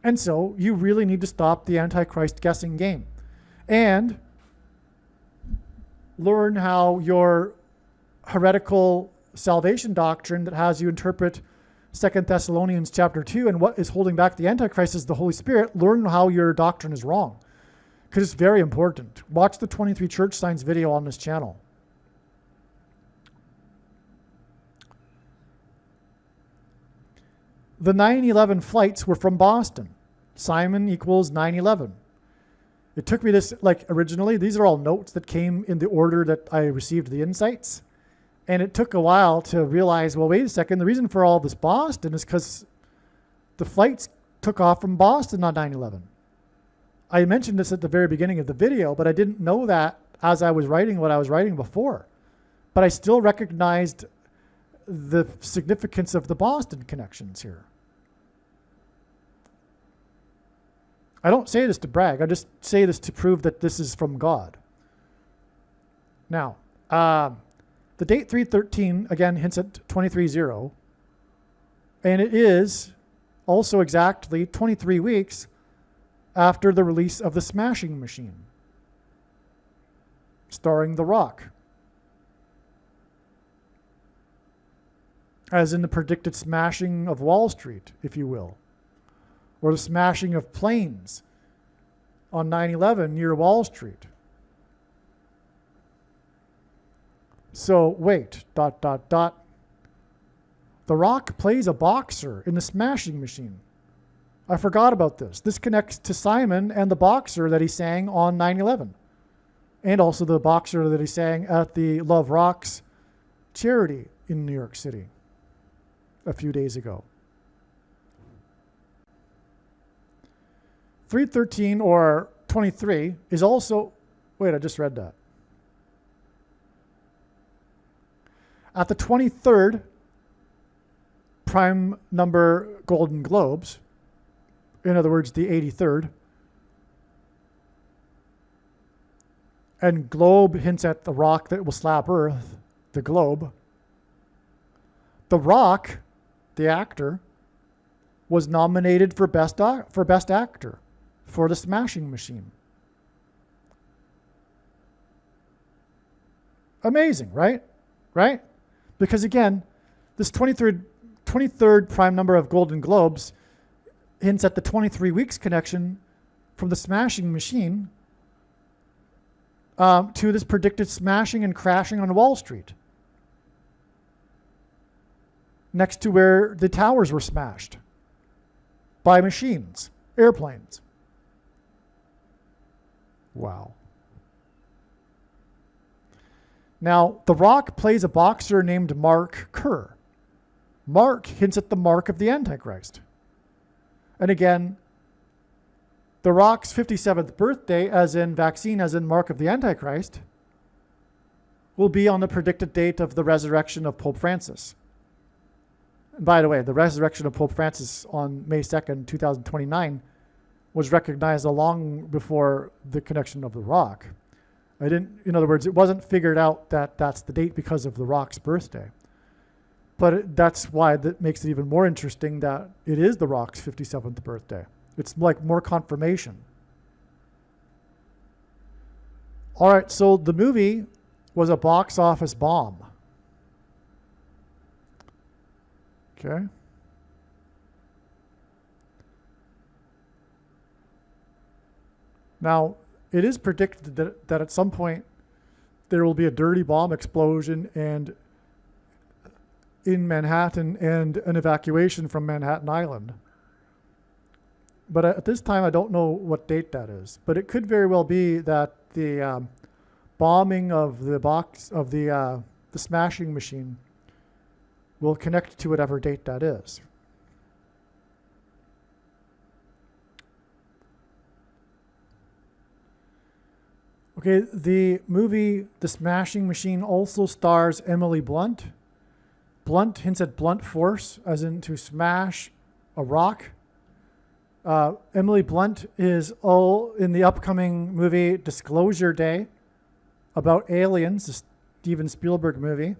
And so you really need to stop the Antichrist guessing game and learn how your heretical salvation doctrine that has you interpret 2 Thessalonians chapter 2 and what is holding back the Antichrist is the Holy Spirit. Learn how your doctrine is wrong, because it's very important. Watch the 23 church signs video on this channel. The 9/11 flights were from Boston. Simon equals 9/11. It took me this, originally, these are all notes that came in the order that I received the insights. And it took a while to realize, well, wait a second, the reason for all this Boston is because the flights took off from Boston on 9/11. I mentioned this at the very beginning of the video, but I didn't know that as I was writing what I was writing before. But I still recognized the significance of the Boston connections here. I don't say this to brag. I just say this to prove that this is from God. Now, the date 313, again, hints at 23-0. And it is also exactly 23 weeks after the release of The Smashing Machine, starring The Rock, as in the predicted smashing of Wall Street, if you will, or the smashing of planes on 9/11 near Wall Street. So wait, ... The Rock plays a boxer in The Smashing Machine. I forgot about this. This connects to Simon and the boxer that he sang on 9/11, and also the boxer that he sang at the Love Rocks charity in New York City a few days ago. 313 or 23 is also, wait, I just read that. At the 23rd prime number Golden Globes, in other words, the 83rd, and globe hints at the rock that will slap Earth, the globe. The Rock, the actor, was nominated for Best Actor for The Smashing Machine. Amazing, right? Right? Because again, this 23rd prime number of Golden Globes hints at the 23 weeks connection from The Smashing Machine to this predicted smashing and crashing on Wall Street, next to where the towers were smashed by machines, airplanes. Wow. Now, The Rock plays a boxer named Mark Kerr. Mark hints at the mark of the Antichrist. And again, the rock's 57th birthday, as in vaccine, as in mark of the Antichrist, will be on the predicted date of the resurrection of Pope Francis. And by the way, the resurrection of Pope Francis on May 2nd, 2029 was recognized long before the connection of the rock. In other words, it wasn't figured out that that's the date because of the rock's birthday. But that's why that makes it even more interesting that it is the rock's 57th birthday. It's like more confirmation. All right, so the movie was a box office bomb. Okay. Now, it is predicted that at some point there will be a dirty bomb explosion and in Manhattan and an evacuation from Manhattan Island. But at this time, I don't know what date that is. But it could very well be that the bombing of the smashing machine will connect to whatever date that is. Okay, the movie The Smashing Machine also stars Emily Blunt. Blunt hints at blunt force, as in to smash a rock. Emily Blunt is in the upcoming movie Disclosure Day about aliens, the Steven Spielberg movie,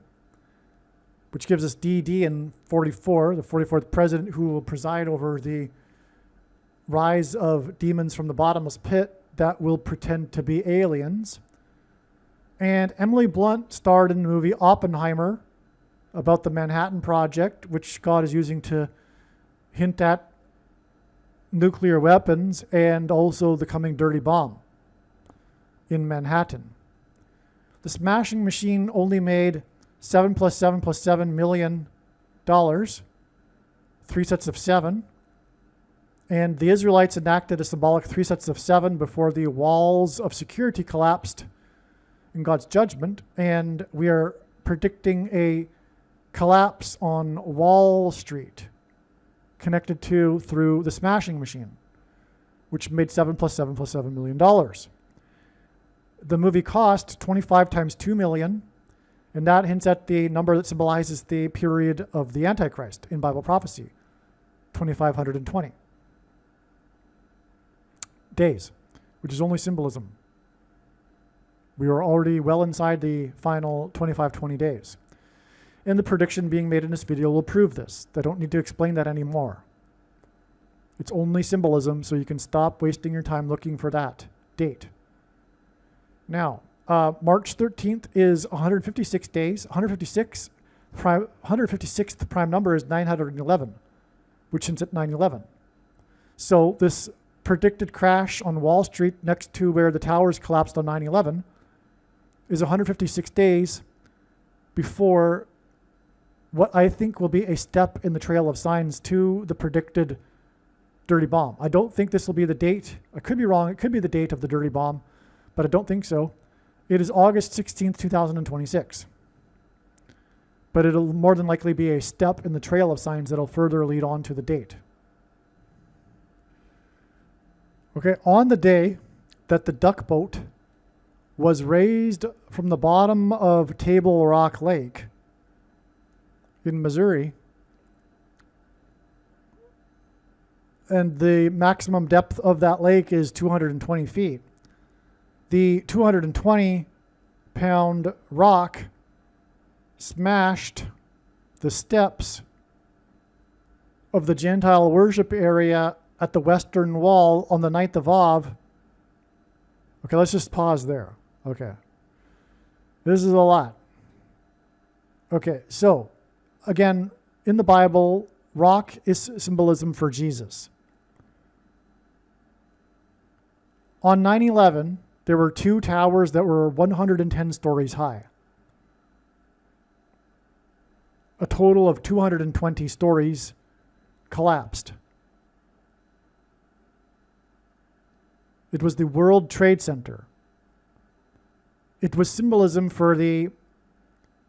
which gives us DD in 44, the 44th president who will preside over the rise of demons from the bottomless pit that will pretend to be aliens. And Emily Blunt starred in the movie Oppenheimer about the Manhattan Project, which God is using to hint at nuclear weapons and also the coming dirty bomb in Manhattan. The Smashing Machine only made $7 plus $7 million, 3 sets of 7. And the Israelites enacted a symbolic 3 sets of 7 before the walls of security collapsed in God's judgment. And we are predicting a collapse on Wall Street connected through the Smashing Machine, which made $7 plus $7 million. The movie cost 25 times 2 million, and that hints at the number that symbolizes the period of the Antichrist in Bible prophecy, 2520 days, which is only symbolism. We are already well inside the final 2520 days. And the prediction being made in this video will prove this. I don't need to explain that anymore. It's only symbolism, so you can stop wasting your time looking for that date. Now, March 13th is 156 days. 156th prime number is 911, which hints at 9/11. So this predicted crash on Wall Street next to where the towers collapsed on 9/11 is 156 days before what I think will be a step in the trail of signs to the predicted dirty bomb. I don't think this will be the date. I could be wrong. It could be the date of the dirty bomb, but I don't think so. It is August 16th, 2026. But it'll more than likely be a step in the trail of signs that'll further lead on to the date. Okay, on the day that the duck boat was raised from the bottom of Table Rock Lake in Missouri, and the maximum depth of that lake is 220 feet. The 220-pound rock smashed the steps of the Gentile worship area at the western wall on the 9th of Av. Okay, let's just pause there. Okay. This is a lot. Okay, so again, in the Bible, rock is symbolism for Jesus. On 9/11, there were 2 towers that were 110 stories high. A total of 220 stories collapsed. It was the World Trade Center. It was symbolism for the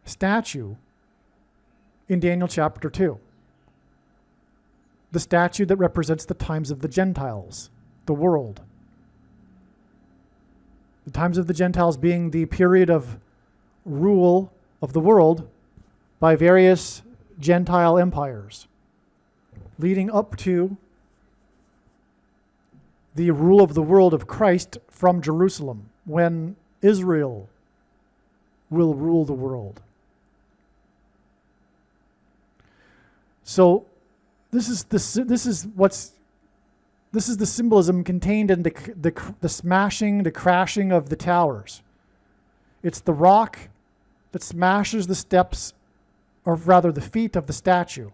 statue in Daniel chapter 2. the statue that represents the times of the Gentiles, the world. The times of the Gentiles being the period of rule of the world by various Gentile empires, leading up to the rule of the world of Christ from Jerusalem, when Israel will rule the world. So this is the symbolism contained in the smashing, the crashing of the towers. It's the rock that smashes the steps, or rather the feet of the statue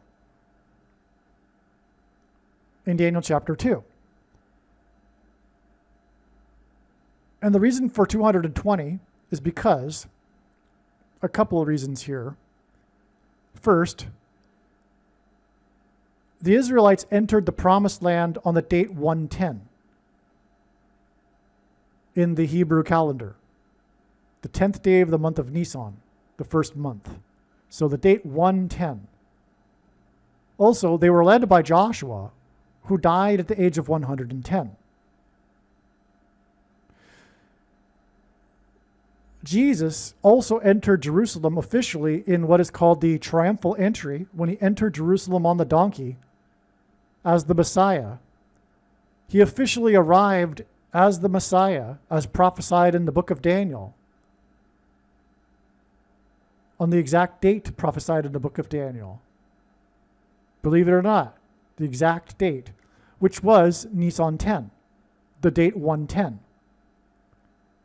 in Daniel chapter 2. And the reason for 220 is because a couple of reasons here. First, the Israelites entered the promised land on the date 110 in the Hebrew calendar, the 10th day of the month of Nisan, the first month. So the date 110. Also, they were led by Joshua, who died at the age of 110. Jesus also entered Jerusalem officially in what is called the triumphal entry, when he entered Jerusalem on the donkey as the Messiah. He officially arrived as the Messiah, as prophesied in the book of Daniel, on the exact date prophesied in the book of Daniel. Believe it or not, the exact date, which was Nisan 10, the date 110.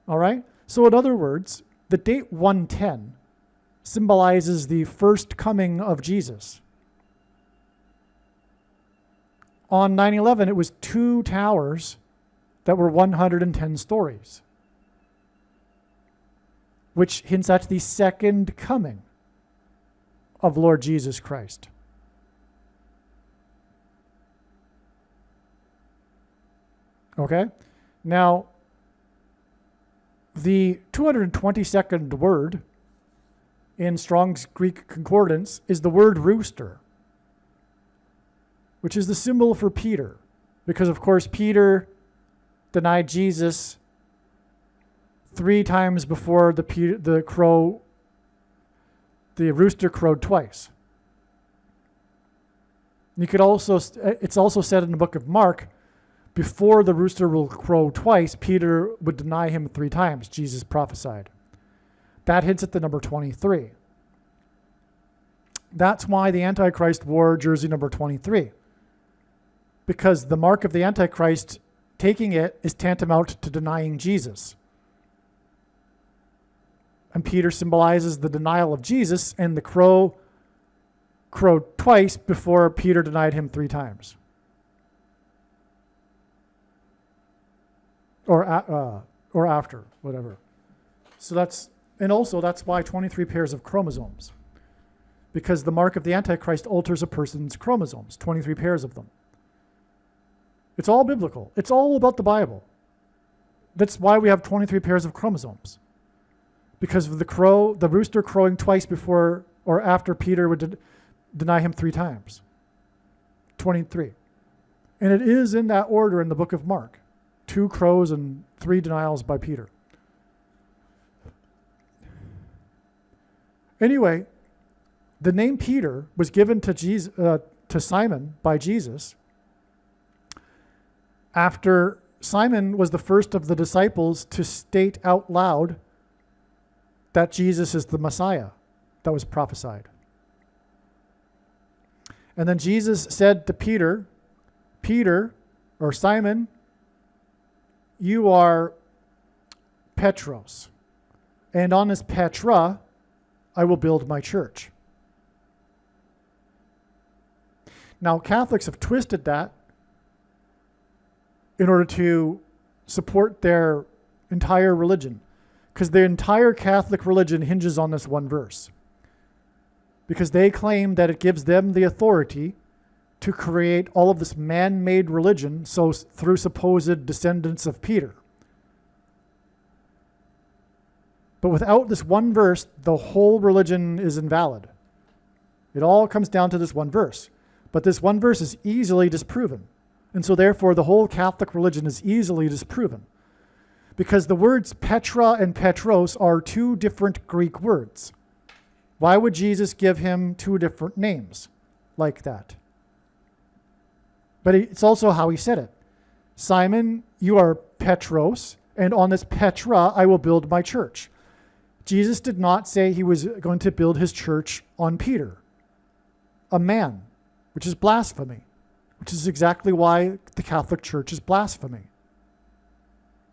All right? So in other words, the date 110 symbolizes the first coming of Jesus. On 9/11, it was 2 towers that were 110 stories, which hints at the second coming of Lord Jesus Christ. Okay? Now, the 222nd word in Strong's Greek Concordance is the word rooster, which is the symbol for Peter. Because, of course, Peter denied Jesus 3 times before the rooster crowed twice. You could also, it's also said in the book of Mark, before the rooster will crow twice, Peter would deny him 3 times, Jesus prophesied. That hints at the number 23. That's why the Antichrist wore jersey number 23. Because the mark of the Antichrist, taking it, is tantamount to denying Jesus. And Peter symbolizes the denial of Jesus, and the crow crowed twice before Peter denied him 3 times. Or after, whatever. So that's why 23 pairs of chromosomes. Because the mark of the Antichrist alters a person's chromosomes, 23 pairs of them. It's all biblical. It's all about the Bible. That's why we have 23 pairs of chromosomes. Because of the rooster crowing twice before or after Peter would deny him 3 times. 23. And it is in that order in the book of Mark. 2 crows and 3 denials by Peter. Anyway, the name Peter was given to Simon by Jesus after Simon was the first of the disciples to state out loud that Jesus is the Messiah that was prophesied. And then Jesus said to Peter, or Simon, you are Petros, and on this Petra I will build my church. Now, Catholics have twisted that in order to support their entire religion, because the entire Catholic religion hinges on this one verse, because they claim that it gives them the authority to create all of this man-made religion, so through supposed descendants of Peter. But without this one verse, the whole religion is invalid. It all comes down to this one verse. But this one verse is easily disproven. And so therefore the whole Catholic religion is easily disproven. Because the words Petra and Petros are two different Greek words. Why would Jesus give him two different names like that? But it's also how he said it. Simon, you are Petros, and on this Petra I will build my church. Jesus did not say he was going to build his church on Peter, a man, which is blasphemy, which is exactly why the Catholic Church is blasphemy.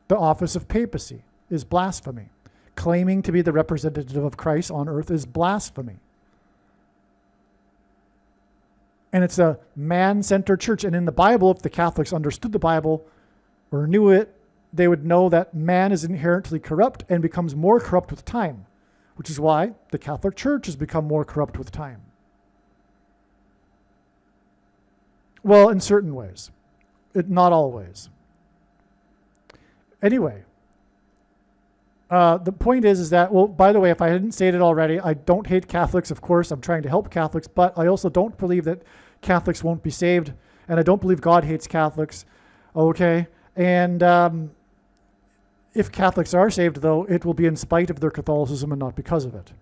The office of papacy is blasphemy. Claiming to be the representative of Christ on earth is blasphemy. And it's a man-centered church. And in the Bible, if the Catholics understood the Bible or knew it, they would know that man is inherently corrupt and becomes more corrupt with time, which is why the Catholic Church has become more corrupt with time. Well, in certain ways, not always. Anyway, the point is that, well, by the way, if I hadn't said it already, I don't hate Catholics, of course. I'm trying to help Catholics, but I also don't believe that Catholics won't be saved, and I don't believe God hates Catholics, okay? And if Catholics are saved, though, it will be in spite of their Catholicism and not because of it.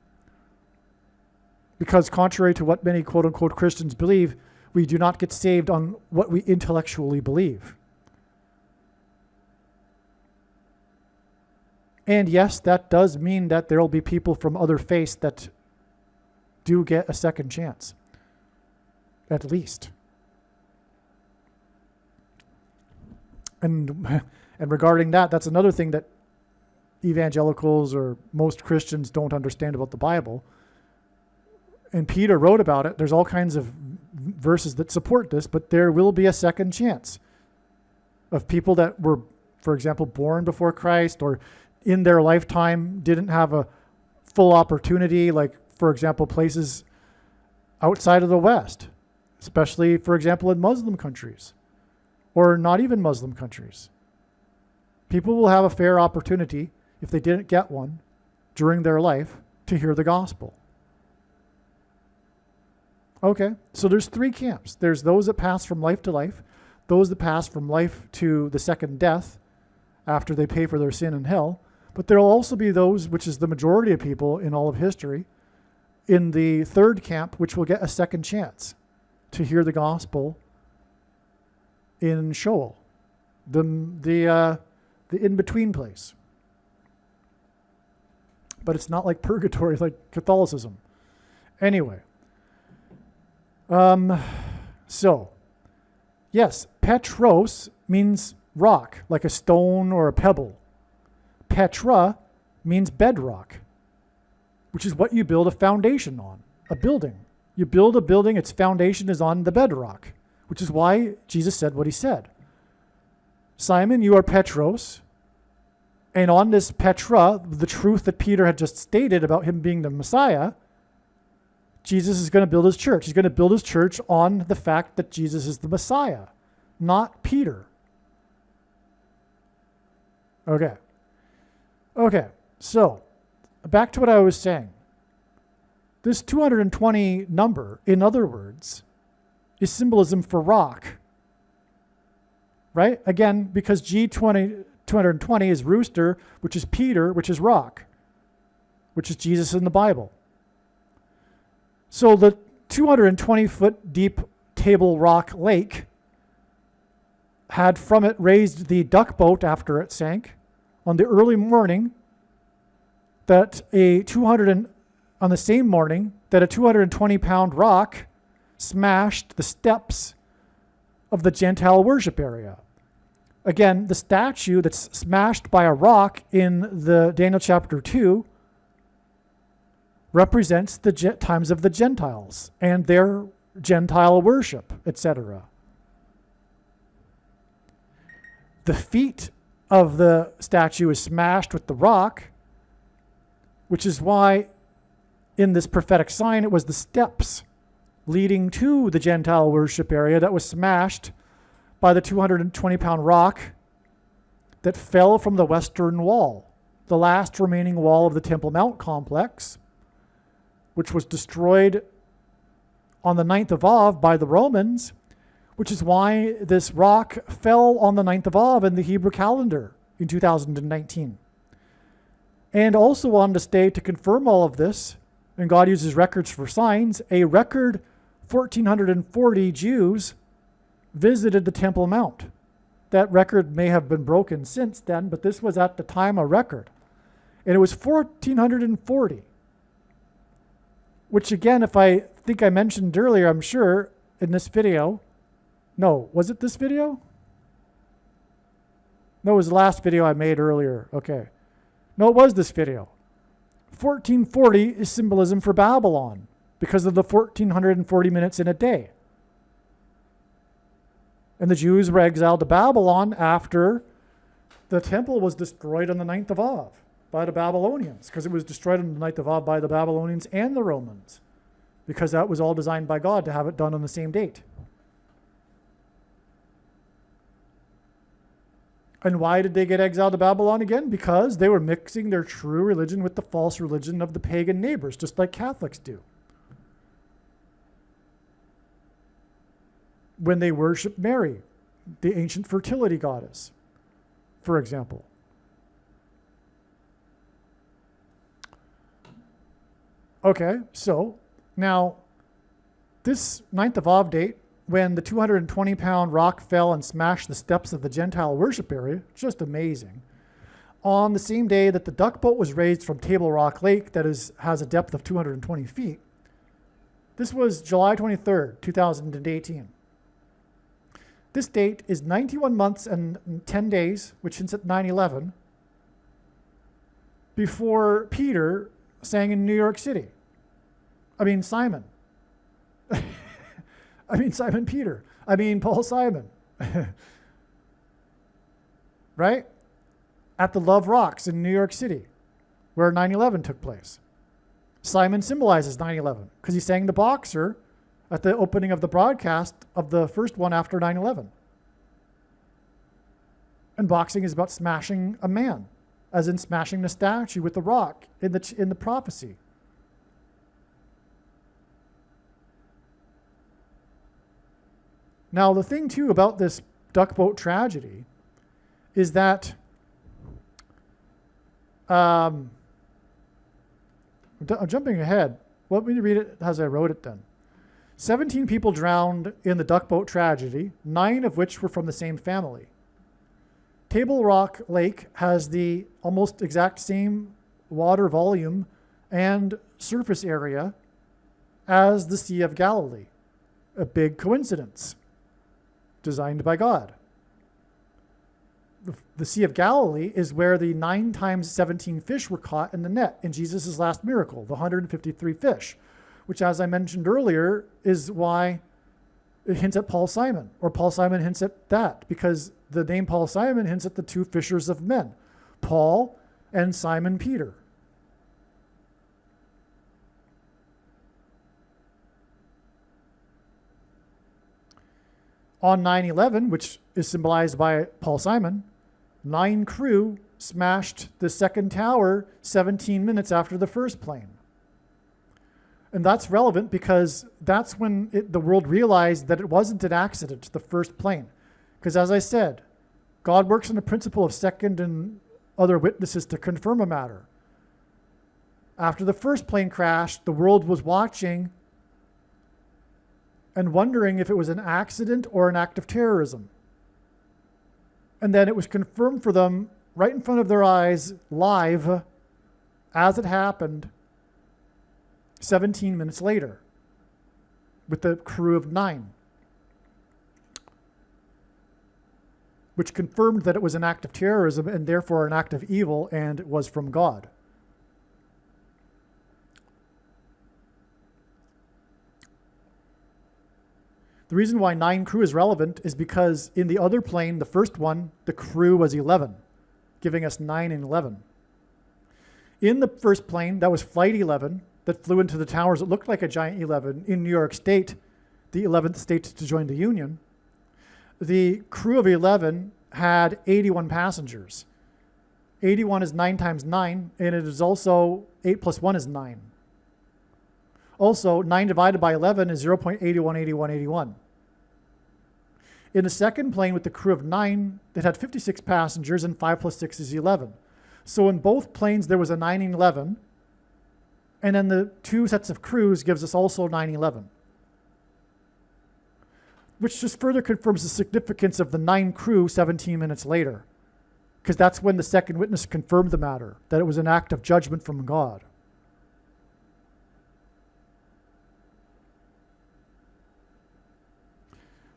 Because contrary to what many quote-unquote Christians believe, we do not get saved on what we intellectually believe. And yes, that does mean that there will be people from other faiths that do get a second chance, at least. And regarding that, that's another thing that evangelicals or most Christians don't understand about the Bible. And Peter wrote about it. There's all kinds of verses that support this, but there will be a second chance of people that were, for example, born before Christ or in their lifetime didn't have a full opportunity, like, for example, places outside of the West, especially, for example, in Muslim countries or not even Muslim countries. People will have a fair opportunity, if they didn't get one during their life, to hear the gospel. Okay, so there's three camps. There's those that pass from life to life, those that pass from life to the second death after they pay for their sin in hell, but there will also be those, which is the majority of people in all of history, in the third camp, which will get a second chance to hear the gospel in Sheol, the in-between place. But it's not like purgatory like Catholicism. Anyway, so, yes, Petros means rock, like a stone or a pebble. Petra means bedrock, which is what you build a foundation on, a building. You build a building, its foundation is on the bedrock, which is why Jesus said what he said. Simon, you are Petros, and on this Petra, the truth that Peter had just stated about him being the Messiah, Jesus is going to build his church. He's going to build his church on the fact that Jesus is the Messiah, not Peter. Okay, so back to what I was saying. This 220 number, in other words, is symbolism for rock, right? Again, because G220 is rooster, which is Peter, which is rock, which is Jesus in the Bible. So the 220-foot deep Table Rock Lake had from it raised the duck boat after it sank on the early morning that on the same morning that a 220-pound rock smashed the steps of the Gentile worship area. Again, the statue that's smashed by a rock in the Daniel chapter 2 represents the times of the Gentiles and their Gentile worship, etc. The feet of the statue is smashed with the rock, which is why in this prophetic sign it was the steps leading to the Gentile worship area that was smashed by the 220-pound rock that fell from the western wall, the last remaining wall of the Temple Mount complex, which was destroyed on the 9th of Av by the Romans, which is why this rock fell on the 9th of Av in the Hebrew calendar in 2019. And also on this day, to confirm all of this, and God uses records for signs, a record 1,440 Jews visited the Temple Mount. That record may have been broken since then, but this was at the time a record. And it was 1,440. Which again, if I think I mentioned earlier, I'm sure in this video. No, was it this video? No, it was the last video I made earlier. Okay. No, it was this video. 1440 is symbolism for Babylon because of the 1,440 minutes in a day. And the Jews were exiled to Babylon after the temple was destroyed on the 9th of Av by the Babylonians, because it was destroyed on the 9th of Av by the Babylonians and the Romans, because that was all designed by God to have it done on the same date. And why did they get exiled to Babylon again? Because they were mixing their true religion with the false religion of the pagan neighbors, just like Catholics do. When they worship Mary, the ancient fertility goddess, for example. Okay, so now this 9th of Av date, when the 220-pound rock fell and smashed the steps of the Gentile worship area, just amazing. On the same day that the duck boat was raised from Table Rock Lake, that has a depth of 220 feet, this was July 23rd, 2018. This date is 91 months and 10 days, which hints at 9/11, before Peter sang in New York City. Simon. Simon Peter. Paul Simon. Right? At the Love Rocks in New York City, where 9/11 took place. Simon symbolizes 9/11 because he sang the boxer at the opening of the broadcast of the first one after 9/11. And boxing is about smashing a man, as in smashing the statue with the rock in the prophecy. Now, the thing, too, about this duck boat tragedy is that I'm jumping ahead. Let me read it as I wrote it then. 17 people drowned in the duck boat tragedy, 9 of which were from the same family. Table Rock Lake has the almost exact same water volume and surface area as the Sea of Galilee. A big coincidence. Designed by God. The Sea of Galilee is where the 9 times 17 fish were caught in the net in Jesus' last miracle, the 153 fish, which, as I mentioned earlier, is why it hints at Paul Simon, or Paul Simon hints at that, because the name Paul Simon hints at the 2 fishers of men, Paul and Simon Peter. On 9/11, which is symbolized by Paul Simon, 9 crew smashed the second tower 17 minutes after the first plane. And that's relevant because that's when the world realized that it wasn't an accident, the first plane. Because as I said, God works on the principle of second and other witnesses to confirm a matter. After the first plane crashed, the world was watching and wondering if it was an accident or an act of terrorism. And then it was confirmed for them right in front of their eyes, live, as it happened, 17 minutes later, with the crew of 9, which confirmed that it was an act of terrorism and therefore an act of evil and was from God. The reason why 9 crew is relevant is because in the other plane, the first one, the crew was 11, giving us 9 and 11. In the first plane, that was Flight 11, that flew into the towers that looked like a giant 11 in New York State, the 11th state to join the Union. The crew of 11 had 81 passengers. 81 is 9 times 9, and it is also 8 plus 1 is 9. Also, 9 divided by 11 is 0.818181. In the second plane with the crew of 9, it had 56 passengers, and 5 plus 6 is 11. So in both planes, there was a 911, and then the two sets of crews gives us also 911, which just further confirms the significance of the 9 crew 17 minutes later, because that's when the second witness confirmed the matter, that it was an act of judgment from God.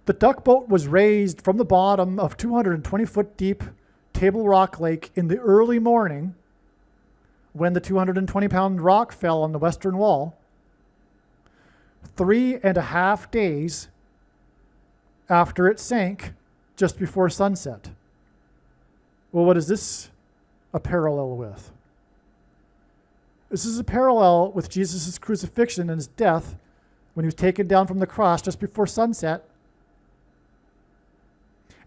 The duck boat was raised from the bottom of 220-foot deep Table Rock Lake in the early morning when the 220-pound rock fell on the western wall, 3.5 days after it sank just before sunset. Well, what is this a parallel with? This is a parallel with Jesus' crucifixion and his death when he was taken down from the cross just before sunset,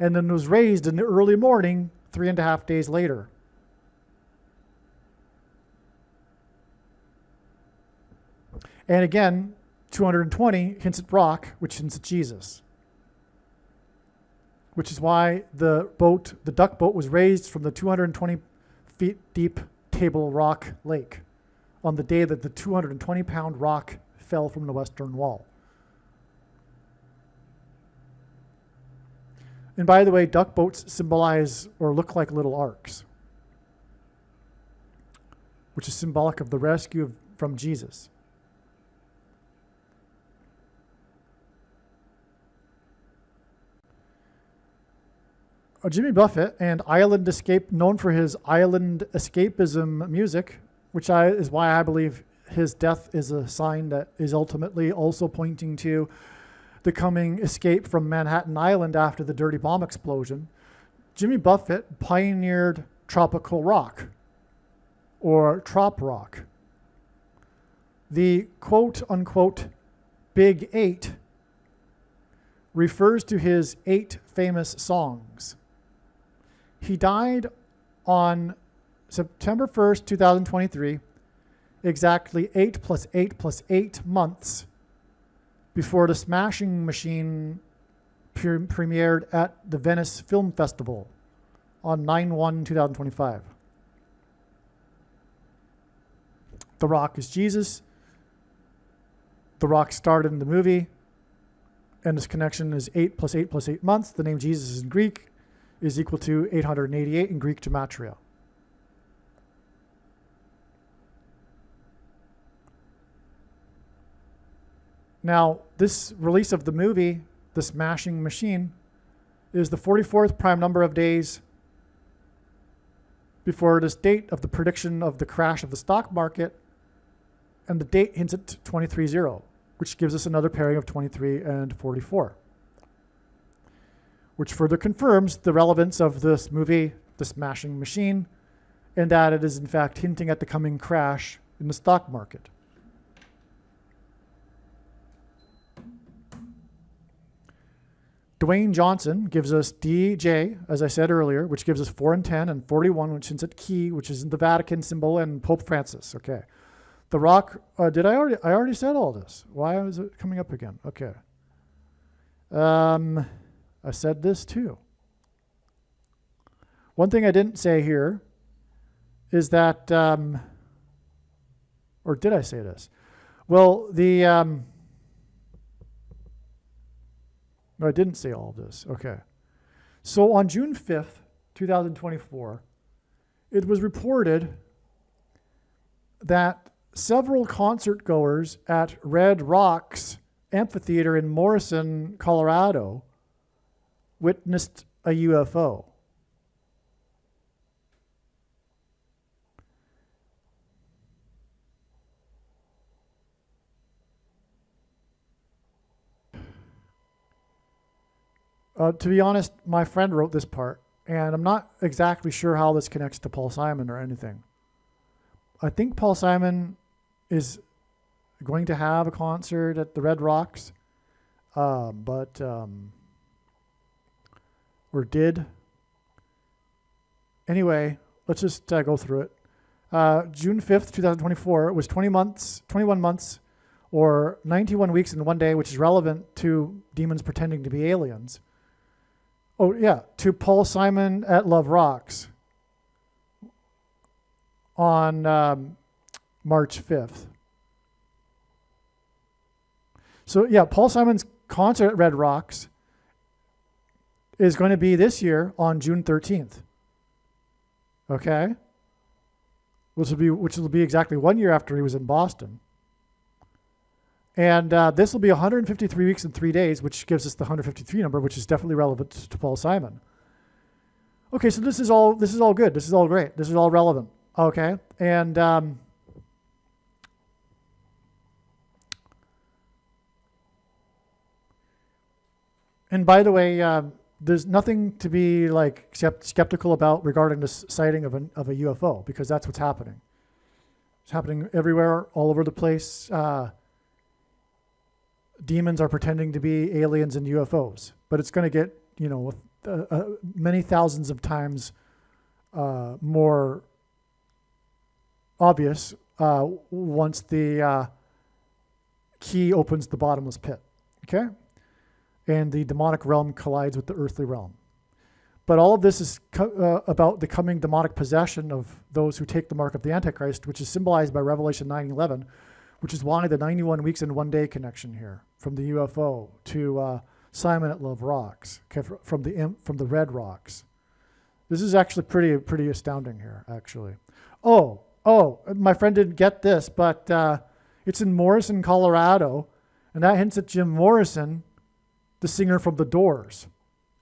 and then was raised in the early morning 3.5 days later. And again, 220 hints at rock, which hints at Jesus. Which is why the duck boat, was raised from the 220 feet deep Table Rock Lake on the day that the 220-pound rock fell from the western wall. And by the way, duck boats symbolize or look like little arks, which is symbolic of the rescue from Jesus. Jimmy Buffett and Island Escape, known for his island escapism music, which is why I believe his death is a sign that is ultimately also pointing to the coming escape from Manhattan Island after the dirty bomb explosion. Jimmy Buffett pioneered tropical rock, or trop rock. The quote-unquote Big 8 refers to his 8 famous songs. He died on September 1st, 2023, exactly 8 plus 8 plus 8 months before the Smashing Machine premiered at the Venice Film Festival on 9/1/2025. The Rock is Jesus. The Rock starred in the movie, and this connection is 8 plus 8 plus 8 months. The name Jesus in Greek is equal to 888 in Greek gematria. Now, this release of the movie, The Smashing Machine, is the 44th prime number of days before this date of the prediction of the crash of the stock market, and the date hints at 23-0, which gives us another pairing of 23 and 44, which further confirms the relevance of this movie, The Smashing Machine, and that it is in fact hinting at the coming crash in the stock market. Dwayne Johnson gives us DJ, as I said earlier, which gives us 4 and 10, and 41, which hints at key, which is in the Vatican symbol, and Pope Francis. Okay. The Rock, I already said all this. Why is it coming up again? Okay. I said this too. One thing I didn't say here is that, or did I say this? Well, no, I didn't say all of this. Okay. So on June 5th, 2024, it was reported that several concert goers at Red Rocks Amphitheater in Morrison, Colorado, witnessed a UFO. To be honest, my friend wrote this part, and I'm not exactly sure how this connects to Paul Simon or anything. I think Paul Simon is going to have a concert at the Red Rocks, or did. Anyway, let's just go through it. June 5th, 2024, it was 21 months or 91 Weeks and One Day, which is relevant to demons pretending to be aliens. Oh, yeah, to Paul Simon at Love Rocks on March 5th. So, yeah, Paul Simon's concert at Red Rocks is going to be this year on June 13th. Okay? Which will be exactly 1 year after he was in Boston. And this will be 153 weeks and 3 days, which gives us the 153 number, which is definitely relevant to Paul Simon. Okay, so this is all good. This is all great. This is all relevant. Okay, and by the way, there's nothing to be like skeptical about regarding this sighting of a UFO, because that's what's happening. It's happening everywhere, all over the place. Demons are pretending to be aliens and UFOs, but it's going to get, many thousands of times more obvious once the key opens the bottomless pit. Okay? And the demonic realm collides with the earthly realm. But all of this is about the coming demonic possession of those who take the mark of the Antichrist, which is symbolized by Revelation 9:11, which is why the 91 Weeks and One Day connection here, from the UFO to Simon at Love Rocks, okay, from the Red Rocks. This is actually pretty astounding here, actually. Oh, my friend didn't get this, but it's in Morrison, Colorado, and that hints at Jim Morrison, the singer from The Doors.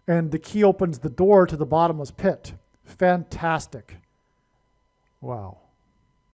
And the key opens the door to the bottomless pit. Fantastic. Wow.